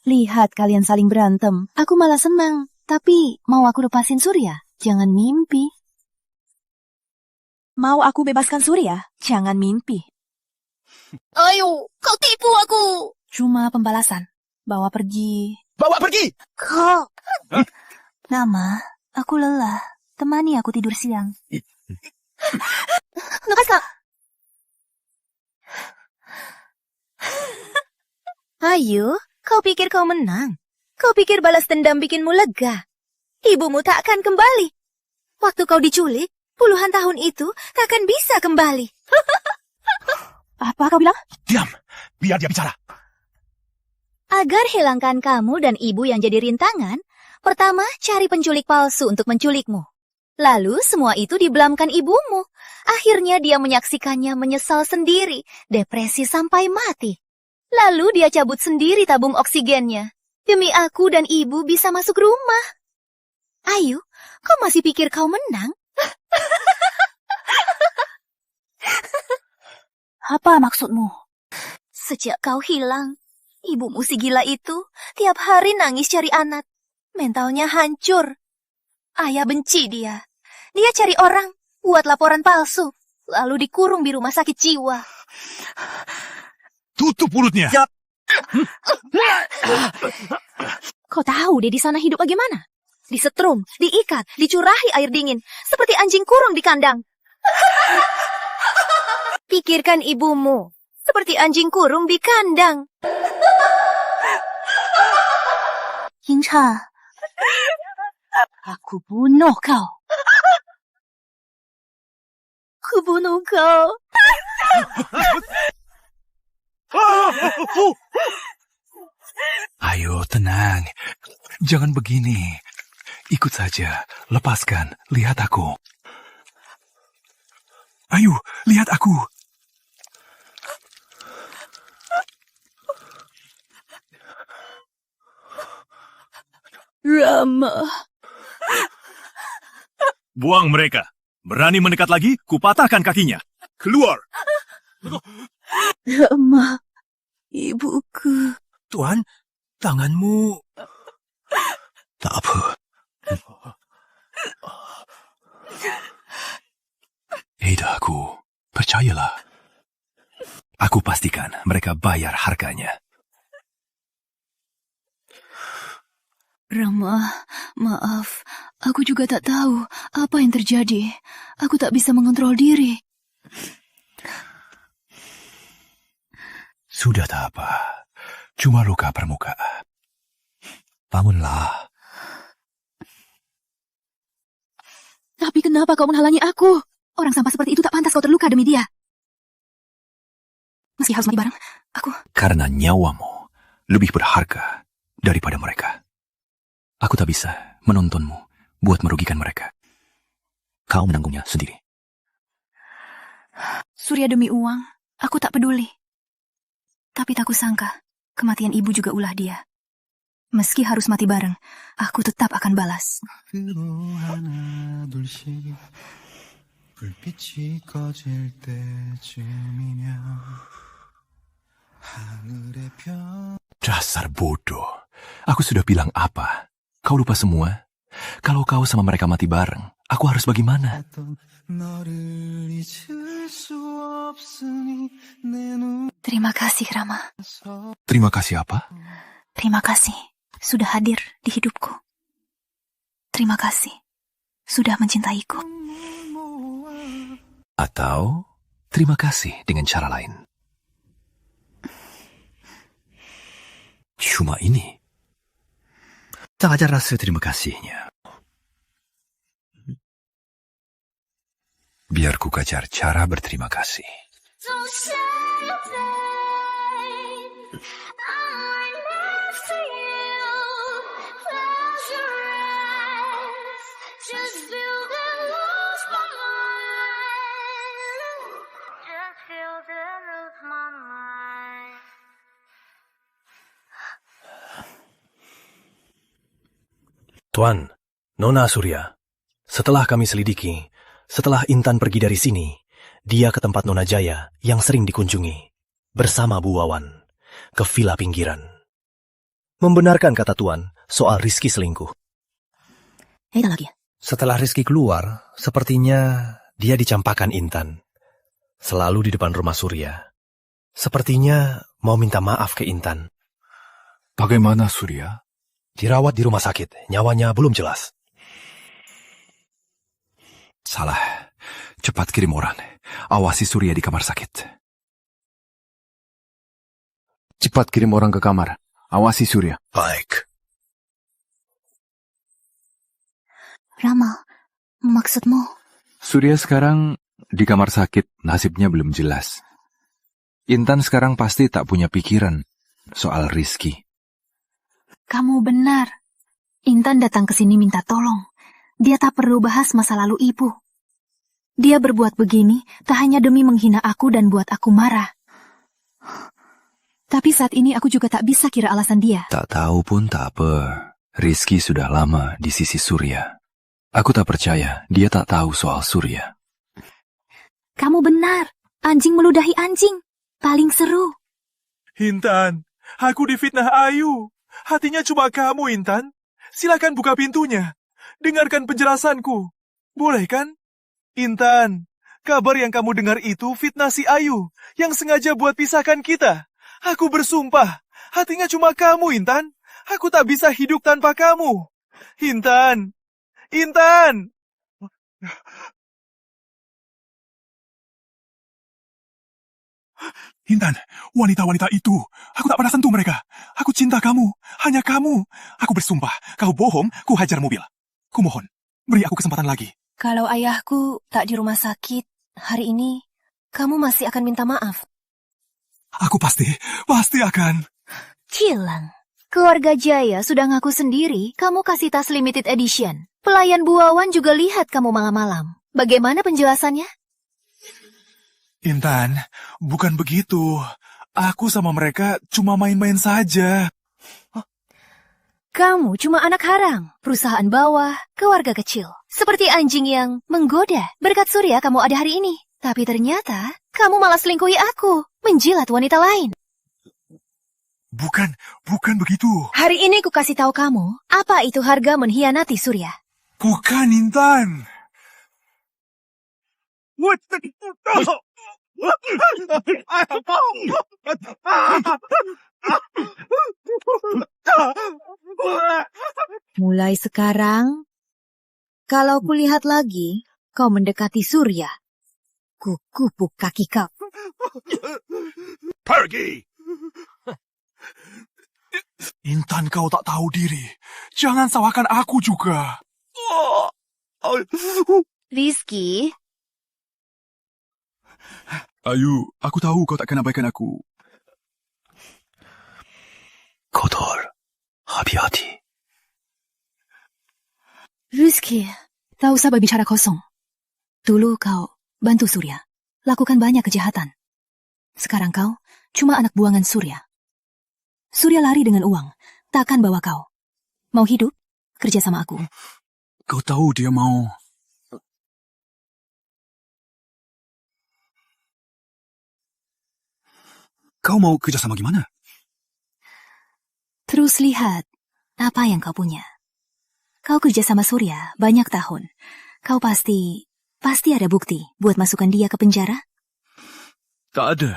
Lihat kalian saling berantem. Aku malah senang. Tapi mau aku lepasin Surya? Jangan mimpi. Mau aku bebaskan Surya? Jangan mimpi. Ayo, kau tipu aku. Cuma pembalasan. Bawa pergi. Bawa pergi! Kau. Nama, aku lelah. Temani aku tidur siang. Lepas kau. Ayo, kau pikir kau menang? Kau pikir balas dendam bikinmu lega? Ibumu tak akan kembali. Waktu kau diculik, puluhan tahun itu tak akan bisa kembali. Apa kau bilang? Diam, biar dia bicara. Agar hilangkan kamu dan ibu yang jadi rintangan, pertama cari penculik palsu untuk menculikmu. Lalu semua itu dibelamkan ibumu. Akhirnya dia menyaksikannya menyesal sendiri, depresi sampai mati. Lalu dia cabut sendiri tabung oksigennya. Demi aku dan ibu bisa masuk rumah. Ayu, kau masih pikir kau menang? Apa maksudmu? Sejak kau hilang, ibumu si gila itu tiap hari nangis cari anak. Mentalnya hancur. Ayah benci dia. Dia cari orang, buat laporan palsu, lalu dikurung di rumah sakit jiwa. Tutup mulutnya. Kau tahu dia di sana hidup bagaimana? Disetrum, diikat, dicurahi air dingin, seperti anjing kurung di kandang. Pikirkan ibumu, seperti anjing kurung di kandang. Yingcha, aku bunuh kau. Aku bunuh kau. Ayo, tenang. Jangan begini. Ikut saja. Lepaskan. Lihat aku. Ayu, lihat aku. Rama. Buang mereka. Berani mendekat lagi, kupatahkan kakinya. Keluar! Rama, ibuku. Tuan, tanganmu... Tak apa. Edaku, percayalah. Aku pastikan mereka bayar harganya. Rama, maaf. Aku juga tak tahu apa yang terjadi. Aku tak bisa mengontrol diri. Sudah tak apa. Cuma luka permukaan. Bangunlah. Tapi kenapa kau menghalangi aku? Orang sampah seperti itu tak pantas kau terluka demi dia. Meski harus mati bareng, aku... Karena nyawamu lebih berharga daripada mereka. Aku tak bisa menontonmu buat merugikan mereka. Kau menanggungnya sendiri. Surya demi uang, aku tak peduli. Tapi tak kusangka, kematian ibu juga ulah dia. Meski harus mati bareng, aku tetap akan balas. Dasar bodoh. Aku sudah bilang apa? Kau lupa semua? Kalau kau sama mereka mati bareng, aku harus bagaimana? Terima kasih, Rama. Terima kasih apa? Terima kasih sudah hadir di hidupku. Terima kasih sudah mencintaiku. Atau terima kasih dengan cara lain. Cuma ini. Tak ada rasa terima kasihnya. Biar ku kajar cara berterima kasih. Tuan, Nona Surya, setelah kami selidiki, setelah Intan pergi dari sini, dia ke tempat Nona Jaya yang sering dikunjungi, bersama Bu Wawan, ke villa pinggiran. Membenarkan kata Tuan soal Rizky selingkuh. Lagi. Setelah Rizky keluar, sepertinya dia dicampakkan Intan. Selalu di depan rumah Surya. Sepertinya mau minta maaf ke Intan. Bagaimana Surya? Dirawat di rumah sakit, nyawanya belum jelas. Salah. Cepat kirim orang. Awasi Surya di kamar sakit. Cepat kirim orang ke kamar. Awasi Surya. Baik. Rama, maksudmu? Surya sekarang di kamar sakit, nasibnya belum jelas. Intan sekarang pasti tak punya pikiran soal Rizky. Kamu benar. Intan datang ke sini minta tolong. Dia tak perlu bahas masa lalu ibu. Dia berbuat begini tak hanya demi menghina aku dan buat aku marah. Tapi saat ini aku juga tak bisa kira alasan dia. Tak tahu pun tak apa. Rizky sudah lama di sisi Surya. Aku tak percaya dia tak tahu soal Surya. Kamu benar. Anjing meludahi anjing. Paling seru. Intan, aku difitnah Ayu. Hatinya cuma kamu, Intan. Silakan buka pintunya. Dengarkan penjelasanku. Boleh kan? Intan, kabar yang kamu dengar itu fitnah si Ayu yang sengaja buat pisahkan kita. Aku bersumpah, hatinya cuma kamu, Intan. Aku tak bisa hidup tanpa kamu. Intan! Intan! Intan, wanita-wanita itu, aku tak pernah sentuh mereka. Aku cinta kamu, hanya kamu. Aku bersumpah, kau bohong, ku hajar mobil. Kumohon, beri aku kesempatan lagi. Kalau ayahku tak di rumah sakit hari ini, kamu masih akan minta maaf. Aku pasti akan. Cilang, keluarga Jaya sudah ngaku sendiri kamu kasih tas limited edition. Pelayan Bu Wawan juga lihat kamu malam-malam. Bagaimana penjelasannya? Intan, bukan begitu. Aku sama mereka cuma main-main saja. Kamu cuma anak harang, perusahaan bawah, keluarga kecil. Seperti anjing yang menggoda. Berkat Surya kamu ada hari ini. Tapi ternyata kamu malah selingkuhi aku, menjilat wanita lain. Bukan begitu. Hari ini ku kasih tahu kamu, apa itu harga mengkhianati Surya. Bukan, Intan. Mulai sekarang, kalau kulihat lagi kau mendekati Surya, ku kupuk kaki kau. Pergi! Intan, kau tak tahu diri. Jangan salahkan aku juga. Rizky. Ayu, aku tahu kau takkan abaikan aku. Kotor, hati-hati. Rizky, tak usah berbicara kosong. Dulu kau bantu Surya, lakukan banyak kejahatan. Sekarang kau cuma anak buangan Surya. Surya lari dengan uang, takkan bawa kau. Mau hidup? Kerja sama aku. Kau tahu dia mau... Kau mau kerja sama gimana? Terus lihat apa yang kau punya. Kau kerja sama Surya banyak tahun. Kau pasti ada bukti buat masukkan dia ke penjara? Tak ada.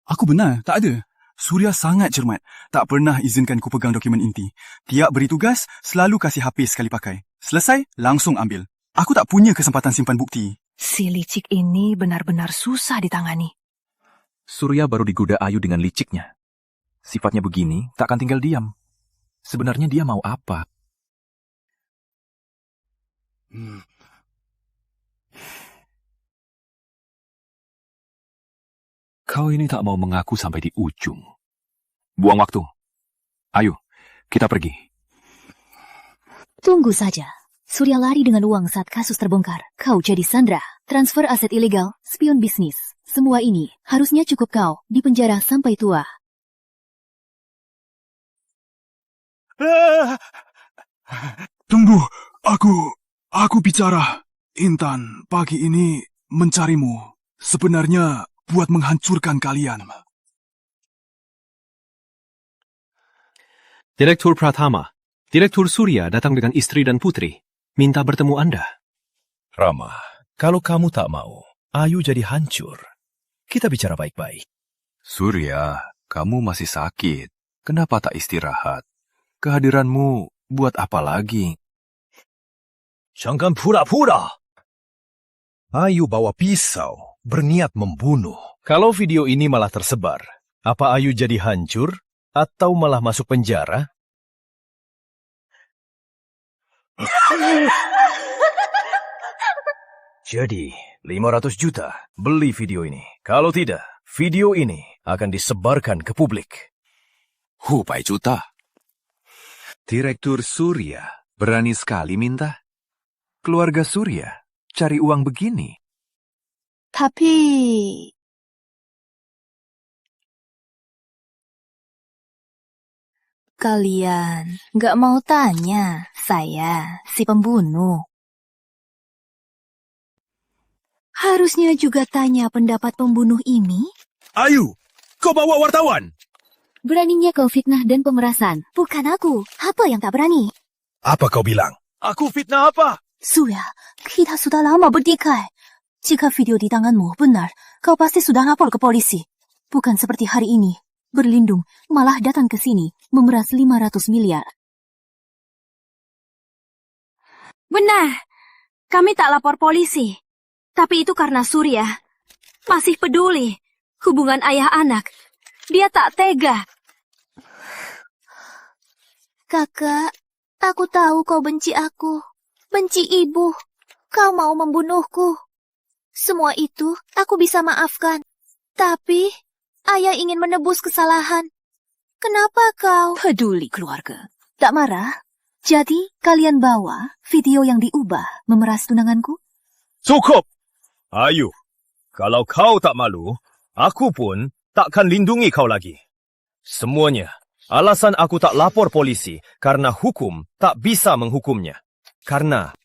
Aku benar, tak ada. Surya sangat cermat. Tak pernah izinkan ku pegang dokumen inti. Tiap beri tugas, selalu kasih HP sekali pakai. Selesai, langsung ambil. Aku tak punya kesempatan simpan bukti. Si licik ini benar-benar susah ditangani. Surya baru digoda Ayu dengan liciknya. Sifatnya begini, tak akan tinggal diam. Sebenarnya dia mau apa? Kau ini tak mau mengaku sampai di ujung. Buang waktu. Ayo, kita pergi. Tunggu saja. Surya lari dengan uang saat kasus terbongkar. Kau jadi sandera, transfer aset ilegal, spion bisnis. Semua ini harusnya cukup kau di penjara sampai tua. Tunggu, aku bicara. Intan, pagi ini mencarimu. Sebenarnya buat menghancurkan kalian. Direktur Pratama, Direktur Surya datang dengan istri dan putri. Minta bertemu Anda. Rama, kalau kamu tak mau, Ayu jadi hancur. Kita bicara baik-baik. Surya, kamu masih sakit. Kenapa tak istirahat? Kehadiranmu buat apa lagi? Jangan pura-pura. Ayu bawa pisau, berniat membunuh. Kalau video ini malah tersebar, apa Ayu jadi hancur atau malah masuk penjara? Jadi, 500 juta beli video ini. Kalau tidak, video ini akan disebarkan ke publik. 500 juta. Direktur Surya berani sekali minta. Keluarga Surya cari uang begini. Tapi... Kalian nggak mau tanya saya, si pembunuh. Harusnya juga tanya pendapat pembunuh ini. Ayu, kau bawa wartawan? Beraninya kau fitnah dan pemerasan. Bukan aku. Apa yang tak berani? Apa kau bilang? Aku fitnah apa? Surya, kita sudah lama bertikai. Jika video di tanganmu benar, kau pasti sudah lapor ke polisi. Bukan seperti hari ini. Berlindung, malah datang ke sini, memeras 500 miliar. Benar. Kami tak lapor polisi. Tapi itu karena Surya masih peduli. Hubungan ayah anak. Dia tak tega. Kakak, aku tahu kau benci aku. Benci ibu. Kau mau membunuhku. Semua itu aku bisa maafkan. Tapi ayah ingin menebus kesalahan. Kenapa kau? Peduli keluarga. Tak marah? Jadi kalian bawa video yang diubah memeras tunanganku? Cukup! Ayu, kalau kau tak malu, aku pun takkan lindungi kau lagi. Semuanya, alasan aku tak lapor polisi karena hukum tak bisa menghukumnya. Karena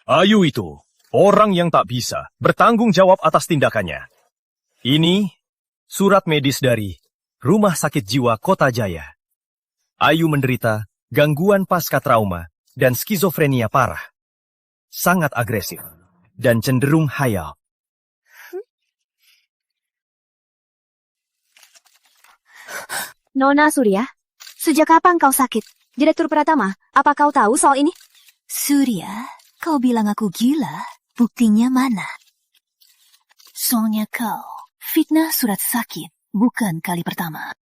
Ayu itu orang yang tak bisa bertanggung jawab atas tindakannya. Ini surat medis dari Rumah Sakit Jiwa Kota Jaya. Ayu menderita gangguan pasca trauma dan skizofrenia parah. Sangat agresif dan cenderung hayal. Nona Surya, sejak kapan kau sakit? Direktur Pratama, apa kau tahu soal ini? Surya, kau bilang aku gila, buktinya mana? Soalnya kau fitnah surat sakit, bukan kali pertama.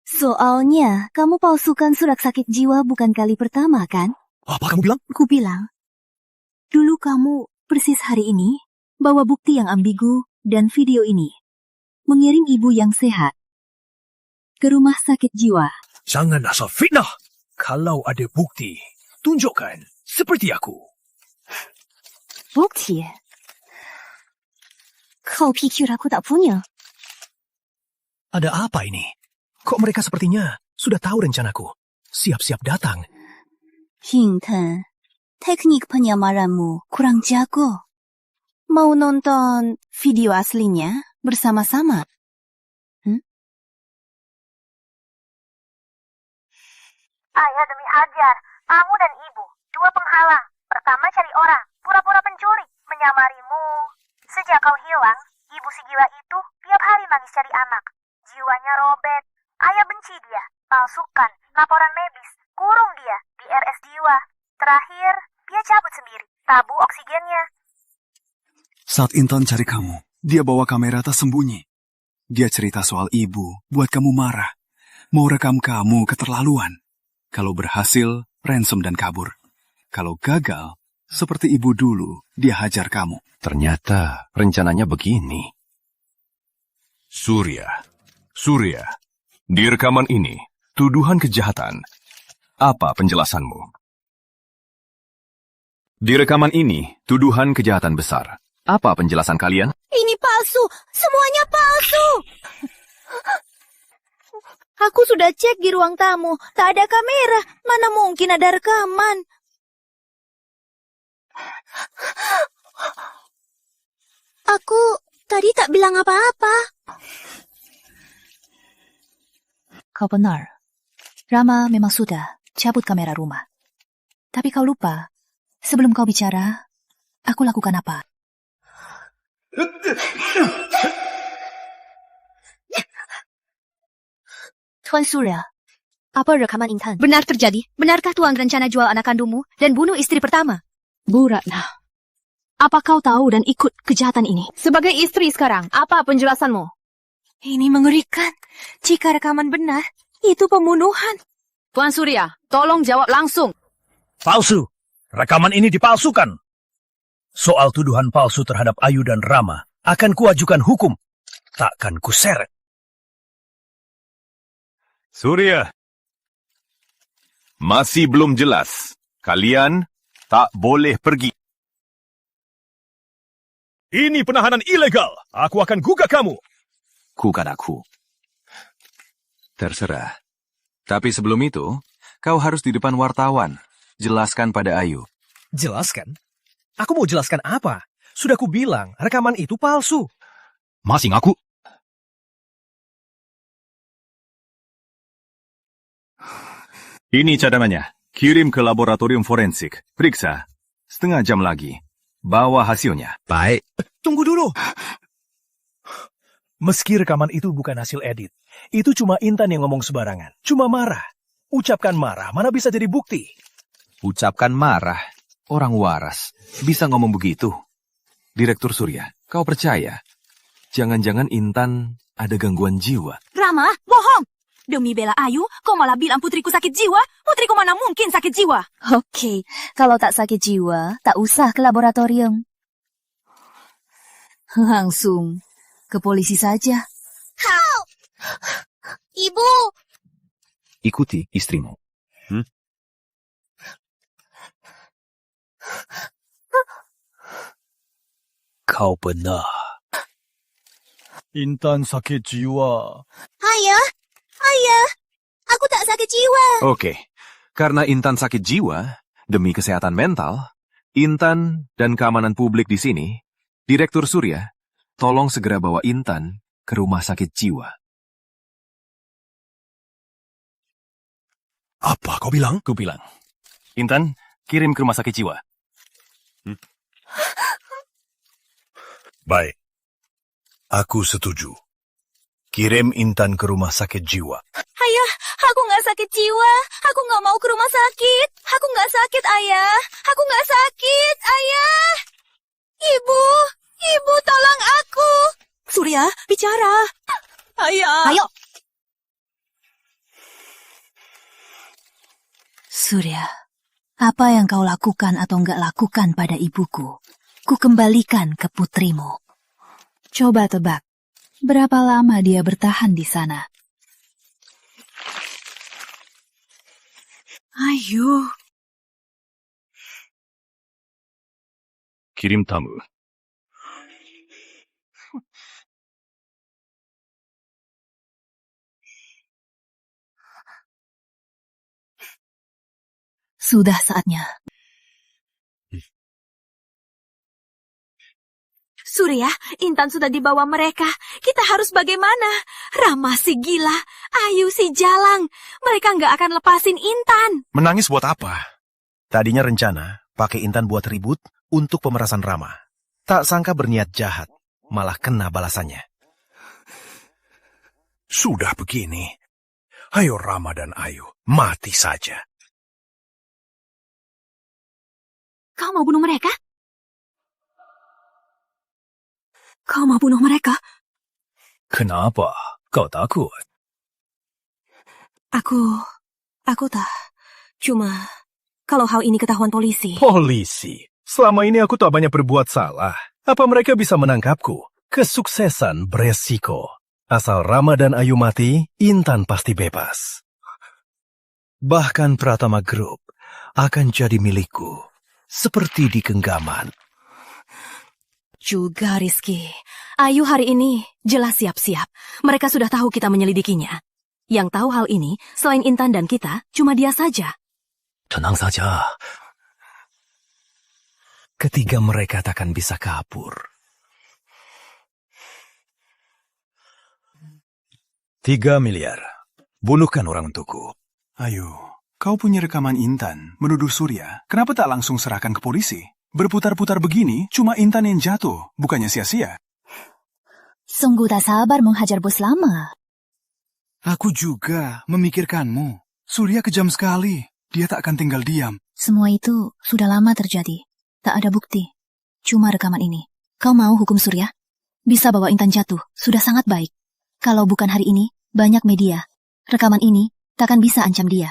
Soalnya, kamu palsukan surat sakit jiwa bukan kali pertama, kan? Apa kamu bilang? Ku bilang, dulu kamu persis hari ini bawa bukti yang ambigu dan video ini. Mengirim ibu yang sehat ke rumah sakit jiwa. Jangan asal fitnah. Kalau ada bukti, tunjukkan seperti aku. Bukti? Kau pikir aku tak punya? Ada apa ini? Kok mereka sepertinya sudah tahu rencanaku? Siap-siap datang. Intan, teknik penyamaranmu kurang jago. Mau nonton video aslinya bersama-sama? Ayah demi Hajar, kamu dan ibu, dua penghalang. Pertama cari orang, pura-pura penculik, menyamarimu. Sejak kau hilang, ibu si gila itu tiap hari nangis cari anak. Jiwanya robek, ayah benci dia, palsukan, laporan medis, kurung dia di RS Jiwa. Terakhir, dia cabut sendiri, tabu oksigennya. Saat Intan cari kamu, dia bawa kamera tas sembunyi. Dia cerita soal ibu, buat kamu marah. Mau rekam kamu keterlaluan. Kalau berhasil, ransom dan kabur. Kalau gagal, seperti ibu dulu, dia hajar kamu. Ternyata rencananya begini. Surya, di rekaman ini, tuduhan kejahatan. Apa penjelasanmu? Di rekaman ini, tuduhan kejahatan besar. Apa penjelasan kalian? Ini palsu, semuanya palsu. Aku sudah cek di ruang tamu, tak ada kamera, mana mungkin ada rekaman. Aku tadi tak bilang apa-apa. Kau benar. Rama memang sudah cabut kamera rumah. Tapi kau lupa, sebelum kau bicara, aku lakukan apa? Tuan Surya, apa rekaman Intan? Benar terjadi? Benarkah Tuan rencana jual anak kandungmu dan bunuh istri pertama? Bu Ratna, apa kau tahu dan ikut kejahatan ini? Sebagai istri sekarang, apa penjelasanmu? Ini mengerikan. Jika rekaman benar, itu pembunuhan. Tuan Surya, tolong jawab langsung. Palsu. Rekaman ini dipalsukan. Soal tuduhan palsu terhadap Ayu dan Rama akan kuajukan hukum. Takkan kuseret. Surya, masih belum jelas. Kalian tak boleh pergi. Ini penahanan ilegal. Aku akan gugah kamu. Gugat aku. Terserah. Tapi sebelum itu, kau harus di depan wartawan. Jelaskan pada Ayu. Jelaskan? Aku mau jelaskan apa? Sudah kubilang, rekaman itu palsu. Masih ngaku? Ini cadangannya. Kirim ke laboratorium forensik. Periksa. Setengah jam lagi. Bawa hasilnya. Baik. Tunggu dulu. Meski rekaman itu bukan hasil edit, itu cuma Intan yang ngomong sembarangan. Cuma marah. Ucapkan marah, mana bisa jadi bukti? Ucapkan marah. Orang waras. Bisa ngomong begitu. Direktur Surya, kau percaya? Jangan-jangan Intan ada gangguan jiwa. Rama, bohong! Demi bela Ayu, kau malah bilang putriku sakit jiwa? Putriku mana mungkin sakit jiwa? Oke, kalau tak sakit jiwa, tak usah ke laboratorium. Langsung ke polisi saja. Help! Ibu! Ikuti istrimu. Kau benar. Intan sakit jiwa. Ayah, ayah, aku tak sakit jiwa. Oke, karena Intan sakit jiwa, demi kesehatan mental, Intan dan keamanan publik di sini, Direktur Surya, tolong segera bawa Intan ke rumah sakit jiwa. Apa kau bilang? Ku bilang, Intan, kirim ke rumah sakit jiwa. Baik. Aku setuju. Kirim Intan ke rumah sakit jiwa. Ayah, aku nggak sakit jiwa. Aku nggak mau ke rumah sakit. Aku nggak sakit, Ayah. Aku nggak sakit, Ayah. Ibu, tolong aku. Surya, bicara. Ayah. Ayo. Surya, apa yang kau lakukan atau enggak lakukan pada ibuku, ku kembalikan ke putrimu. Coba tebak, berapa lama dia bertahan di sana? Ayu. Kirim tamu. Sudah saatnya. Surya, Intan sudah dibawa mereka. Kita harus bagaimana? Rama si gila, Ayu si jalang. Mereka nggak akan lepasin Intan. Menangis buat apa? Tadinya rencana pakai Intan buat ribut untuk pemerasan Rama. Tak sangka berniat jahat, malah kena balasannya. Sudah begini, ayo Rama dan Ayu, mati saja. Kau mau bunuh mereka? Kau mau bunuh mereka? Kenapa? Kau takut? Aku tak. Cuma, kalau hal ini ketahuan polisi. Polisi? Selama ini aku tak banyak berbuat salah. Apa mereka bisa menangkapku? Kesuksesan beresiko. Asal Rama dan Ayu mati, Intan pasti bebas. Bahkan Pratama Group akan jadi milikku. Seperti di genggaman. Juga Rizky. Ayu hari ini jelas siap-siap. Mereka sudah tahu kita menyelidikinya. Yang tahu hal ini, selain Intan dan kita, cuma dia saja. Tenang saja. Ketiga mereka takkan bisa kabur. 3 miliar. Bunuhkan orang untukku. Ayo, kau punya rekaman Intan menuduh Surya. Kenapa tak langsung serahkan ke polisi? Berputar-putar begini, cuma Intan yang jatuh, bukannya sia-sia. Sungguh tak sabar menghajar bos lama. Aku juga memikirkanmu. Surya kejam sekali. Dia tak akan tinggal diam. Semua itu sudah lama terjadi. Tak ada bukti. Cuma rekaman ini. Kau mau hukum Surya? Bisa bawa Intan jatuh. Sudah sangat baik. Kalau bukan hari ini, banyak media. Rekaman ini takkan bisa ancam dia.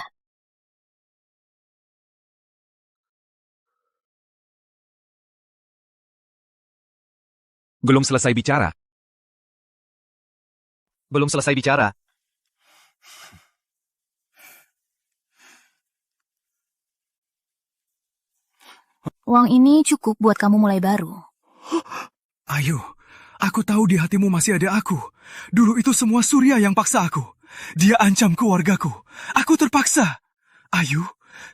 Belum selesai bicara. Belum selesai bicara. Uang ini cukup buat kamu mulai baru. Ayo, aku tahu di hatimu masih ada aku. Dulu itu semua Surya yang paksa aku. Dia ancam keluargaku. Aku terpaksa. Ayu,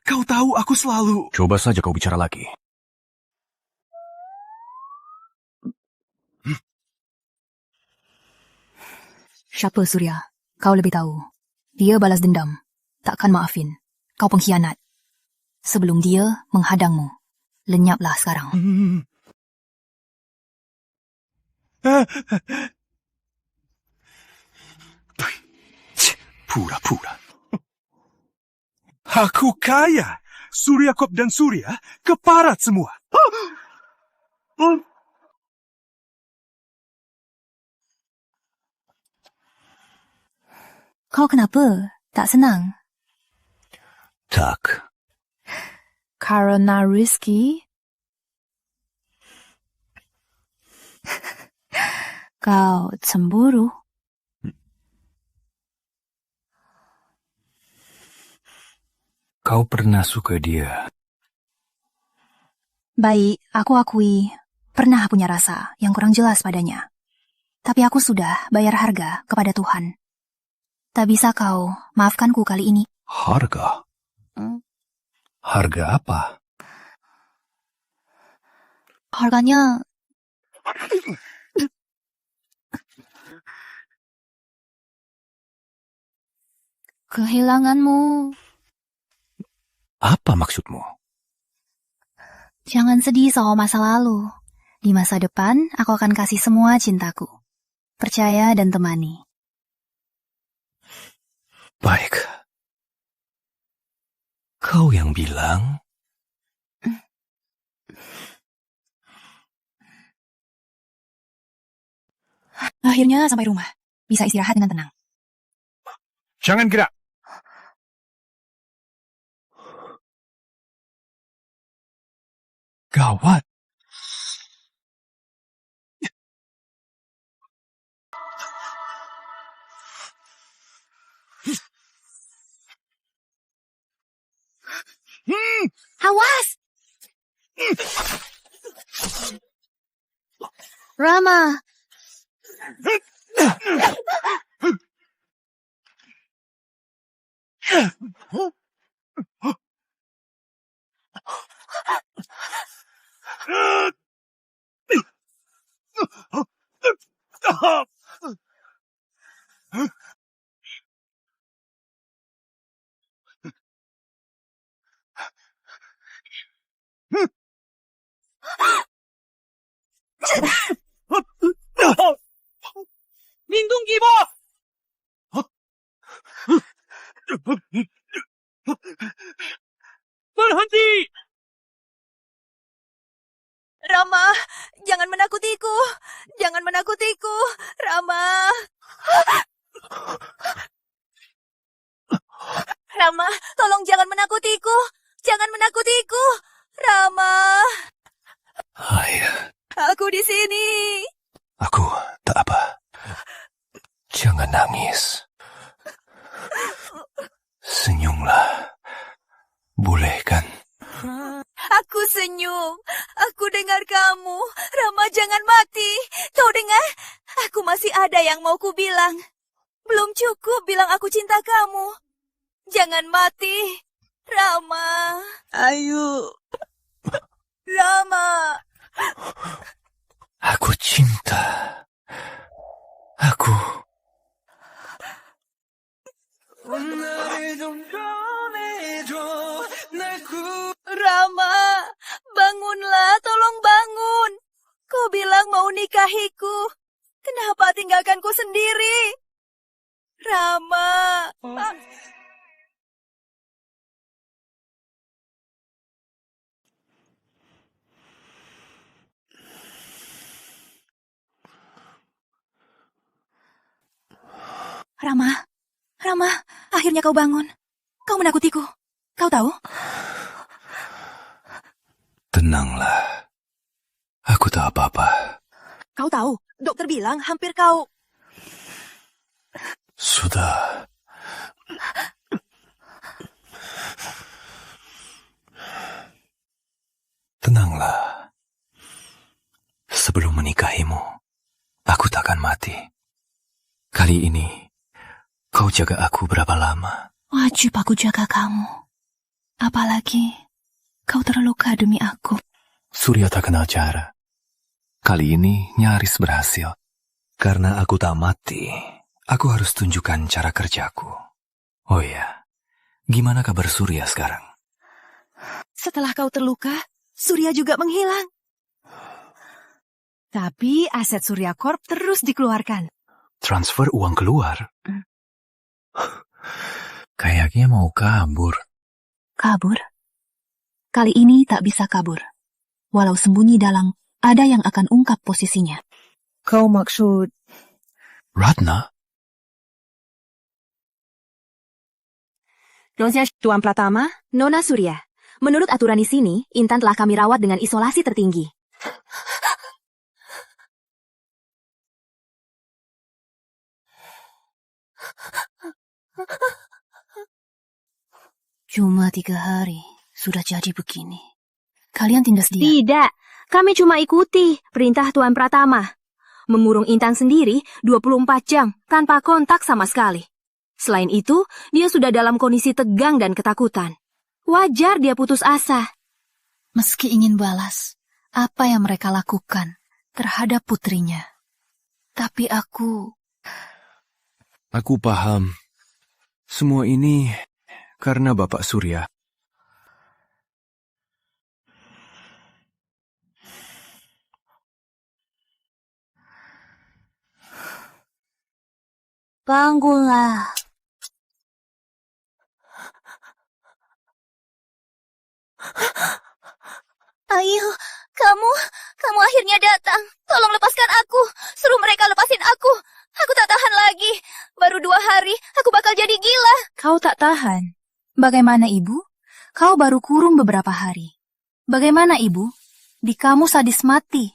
kau tahu aku selalu... Coba saja kau bicara lagi. Siapa Surya? Kau lebih tahu. Dia balas dendam. Takkan maafin. Kau pengkhianat. Sebelum dia menghadangmu. Lenyaplah sekarang. Pura-pura. Aku kaya. Surya Kop dan Surya keparat semua. Kau kenapa? Tak senang? Tak. Karena Rizky? Kau cemburu? Kau pernah suka dia. Baik, aku akui pernah punya rasa yang kurang jelas padanya. Tapi aku sudah bayar harga kepada Tuhan. Tak bisa kau maafkanku kali ini. Harga? Harga apa? Harganya... kehilanganmu. Apa maksudmu? Jangan sedih soal masa lalu. Di masa depan, aku akan kasih semua cintaku. Percaya dan temani. Baik. Kau yang bilang... Akhirnya sampai rumah. Bisa istirahat dengan tenang. Jangan gerak. Gawat. Awas! Rama! Lindungi bos! Berhenti! Rama, jangan menakutiku. Jangan menakutiku, Rama. Rama, tolong jangan menakutiku. Jangan menakutiku, Rama. Ayah, Aku di sini. aku tak apa. Jangan nangis. Senyumlah. Boleh kan? Aku senyum. Aku dengar kamu. Rama, jangan mati. Kau dengar? Aku masih ada yang mau ku bilang. Belum cukup bilang aku cinta kamu. Jangan mati. Rama. Ayu. Rama. Aku cinta. Aku... Rama, bangunlah, tolong bangun. Kau bilang mau nikahiku. Kenapa tinggalkanku sendiri? Rama. Rama, Rama, akhirnya kau bangun. Kau menakutiku. Kau tahu? Tenanglah. Aku tak apa-apa. Kau tahu, dokter bilang hampir kau... Sudah. Tenanglah. Sebelum menikahimu, aku takkan mati. Kali ini, kau jaga aku berapa lama? Wajib aku jaga kamu. Apalagi kau terluka demi aku. Surya tak kenal cara. Kali ini nyaris berhasil. Karena aku tak mati, aku harus tunjukkan cara kerjaku. Oh iya, gimana kabar Surya sekarang? Setelah kau terluka, Surya juga menghilang. Tapi aset Surya Corp terus dikeluarkan. Transfer uang keluar? Kayaknya mau kabur. Kabur? Kali ini tak bisa kabur. Walau sembunyi dalang, ada yang akan ungkap posisinya. Kau maksud... Ratna? Tuan Pratama, Nona Surya. Menurut aturan di sini, Intan telah kami rawat dengan isolasi tertinggi. Cuma 3 hari, sudah jadi begini. kalian tindas dia. Tidak, kami cuma ikuti perintah Tuan Pratama. Mengurung Intan sendiri 24 jam tanpa kontak sama sekali. Selain itu, dia sudah dalam kondisi tegang dan ketakutan. Wajar dia putus asa. Meski ingin balas apa yang mereka lakukan terhadap putrinya. Tapi aku paham. Semua ini karena Bapak Surya. Bangunlah. Ayo, kamu akhirnya datang. Tolong lepaskan aku. Suruh mereka lepasin aku. Aku tak tahan lagi. Baru 2 hari, aku bakal jadi gila. Kau tak tahan. Bagaimana, Ibu? Kau baru kurung beberapa hari. Bagaimana, Ibu? Di kamu sadis mati.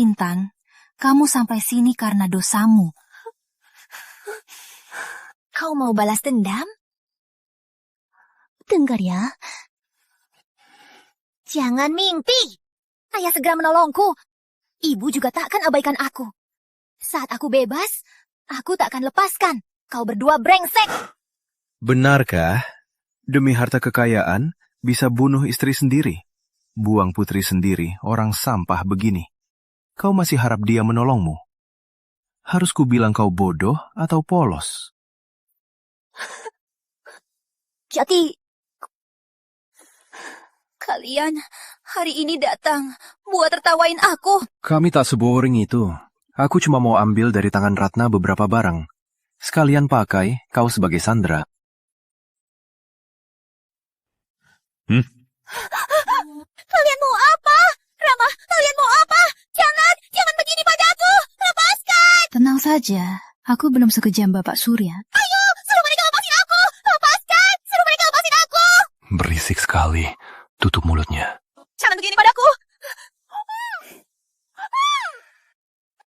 Intan, kamu sampai sini karena dosamu. Kau mau balas dendam? Dengar ya. Jangan mimpi. Ayah segera menolongku. Ibu juga tak akan abaikan aku. Saat aku bebas, aku tak akan lepaskan. Kau berdua brengsek. Benarkah? Demi harta kekayaan, bisa bunuh istri sendiri. Buang putri sendiri, orang sampah begini. Kau masih harap dia menolongmu? Harus kubilang kau bodoh atau polos? Jadi, kalian hari ini datang buat tertawain aku. Kami tak seboring itu. Aku cuma mau ambil dari tangan Ratna beberapa barang. Sekalian pakai kau sebagai sandera. Kalian mau apa? Rama, kalian mau apa? Jangan begini padaku. Lepaskan. Tenang saja, aku belum sekejam Bapak Surya. Ayo, suruh mereka lepasin aku. Lepaskan, suruh mereka lepasin aku. Berisik sekali. Tutup mulutnya. Jangan begini padaku.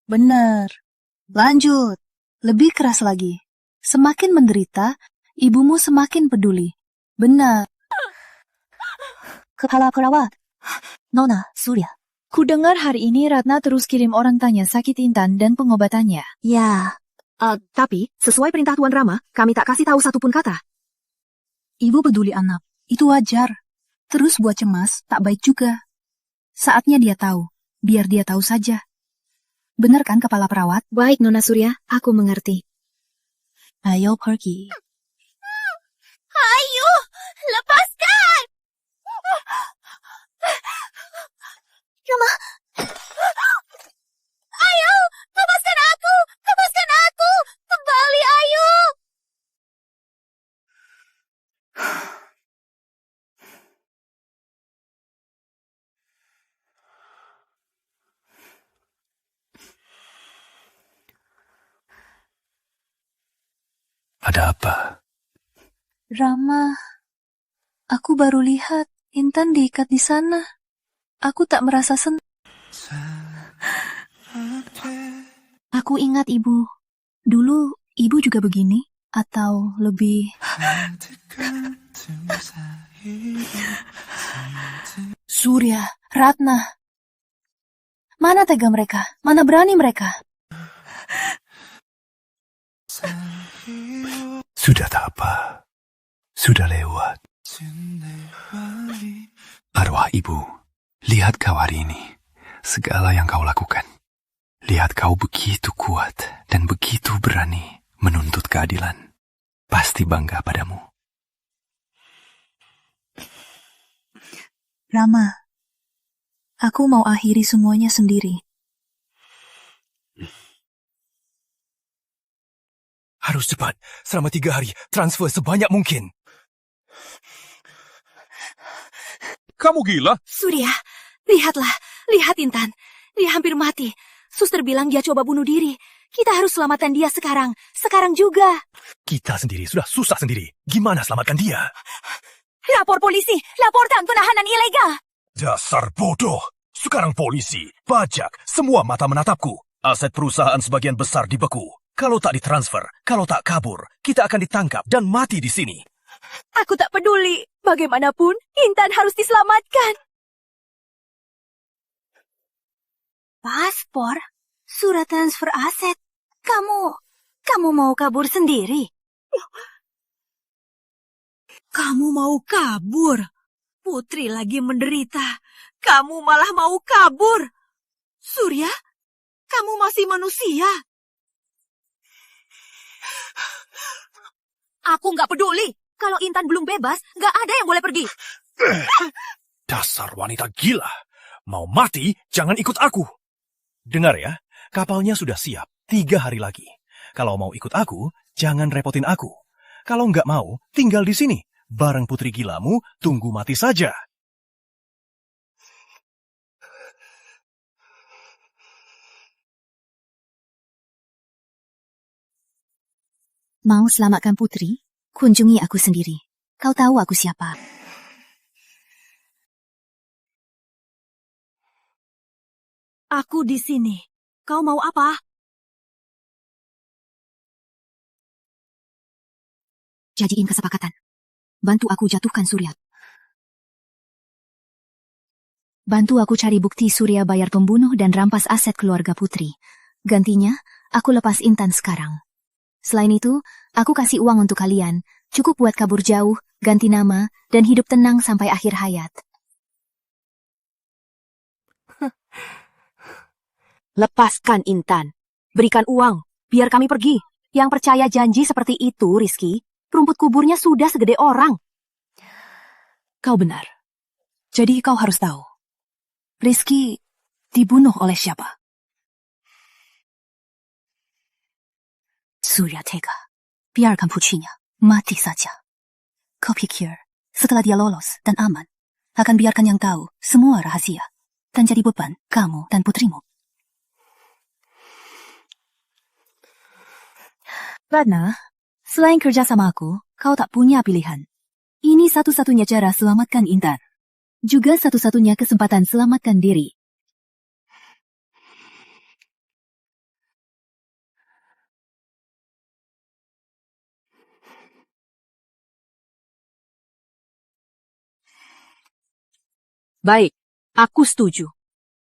Benar. Lanjut. Lebih keras lagi. Semakin menderita, ibumu semakin peduli. Benar. Kepala perawat. Nona Surya. Kudengar hari ini Ratna terus kirim orang tanya sakit Intan dan pengobatannya. Ya. Tapi, sesuai perintah Tuan Rama, kami tak kasih tahu satupun kata. Ibu peduli anak. Itu wajar. Terus buat cemas, tak baik juga. Saatnya dia tahu. Biar dia tahu saja. Benar kan, kepala perawat? Baik, Nona Surya. Aku mengerti. Ayo pergi. Ayo, lepaskan. Rama. Ayo, lepaskan aku. Lepaskan aku. Kembali, ayo. Ada apa? Rama, aku baru lihat Intan diikat di sana. Aku tak merasa senang. Aku ingat ibu. Dulu ibu juga begini? Atau lebih... Surya, Ratna. Mana tega mereka? Mana berani mereka? Sudah tak apa. Sudah lewat. Arwah ibu, lihat kau hari ini. Segala yang kau lakukan. Lihat kau begitu kuat dan begitu berani menuntut keadilan. Pasti bangga padamu. Rama, aku mau akhiri semuanya sendiri. Harus cepat. Selama 3 hari, transfer sebanyak mungkin. Kamu gila? Surya, lihatlah. Lihat Intan. Dia hampir mati. Suster bilang dia coba bunuh diri. Kita harus selamatkan dia sekarang. Sekarang juga. Kita sendiri sudah susah sendiri. Gimana selamatkan dia? Lapor polisi. Laporkan penahanan ilegal. Dasar bodoh. Sekarang polisi, pajak, semua mata menatapku. Aset perusahaan sebagian besar dibeku. Kalau tak ditransfer, kalau tak kabur, kita akan ditangkap dan mati di sini. Aku tak peduli. Bagaimanapun, Intan harus diselamatkan. Paspor? Surat transfer aset? Kamu mau kabur sendiri? Kamu mau kabur? Putri lagi menderita. Kamu malah mau kabur. Surya, kamu masih manusia. Aku nggak peduli. Kalau Intan belum bebas, nggak ada yang boleh pergi. Dasar wanita gila. Mau mati, jangan ikut aku. Dengar ya, kapalnya sudah siap 3 hari lagi. Kalau mau ikut aku, jangan repotin aku. Kalau nggak mau, tinggal di sini. Bareng putri gilamu, tunggu mati saja. Mau selamatkan putri? Kunjungi aku sendiri. Kau tahu aku siapa. Aku di sini. Kau mau apa? Jadiin kesepakatan. Bantu aku jatuhkan Surya. Bantu aku cari bukti Surya bayar pembunuh dan rampas aset keluarga putri. Gantinya, aku lepas Intan sekarang. Selain itu, aku kasih uang untuk kalian. Cukup buat kabur jauh, ganti nama, dan hidup tenang sampai akhir hayat. Lepaskan Intan. Berikan uang, biar kami pergi. Yang percaya janji seperti itu, Rizky, rumput kuburnya sudah segede orang. Kau benar. Jadi kau harus tahu. Rizky dibunuh oleh siapa? Surya tega. Biarkan putrinya mati saja. Kau pikir setelah dia lolos dan aman, akan biarkan yang tahu semua rahasia dan jadi beban kamu dan putrimu? Karena selain kerja sama aku, kau tak punya pilihan. Ini satu-satunya cara selamatkan Intan. Juga satu-satunya kesempatan selamatkan diri. Baik, aku setuju.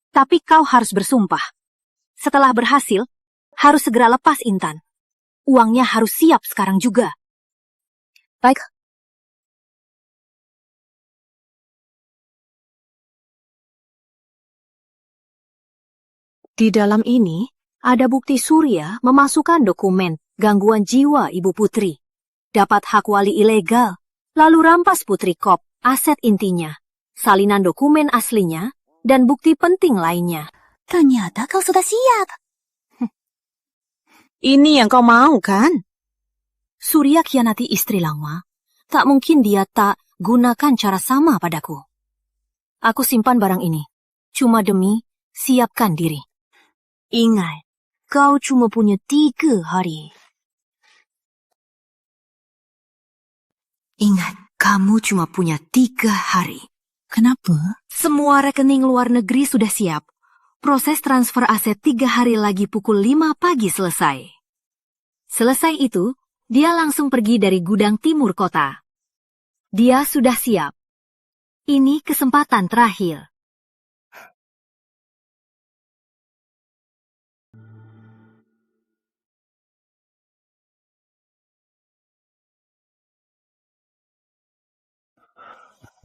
Tapi kau harus bersumpah. Setelah berhasil, harus segera lepas Intan. Uangnya harus siap sekarang juga. Baik. Di dalam ini, ada bukti Surya memasukkan dokumen gangguan jiwa Ibu Putri. Dapat hak wali ilegal, lalu rampas Putri Kop, aset intinya, salinan dokumen aslinya, dan bukti penting lainnya. Ternyata kau sudah siap. Ini yang kau mau, kan? Surya khianati istri lama. Tak mungkin dia tak gunakan cara sama padaku. Aku simpan barang ini, cuma demi siapkan diri. Ingat, kau cuma punya 3 hari. Ingat, kamu cuma punya 3 hari. Kenapa? Semua rekening luar negeri sudah siap. Proses transfer aset 3 hari lagi pukul 5 pagi selesai. Selesai itu, dia langsung pergi dari gudang timur kota. Dia sudah siap. Ini kesempatan terakhir.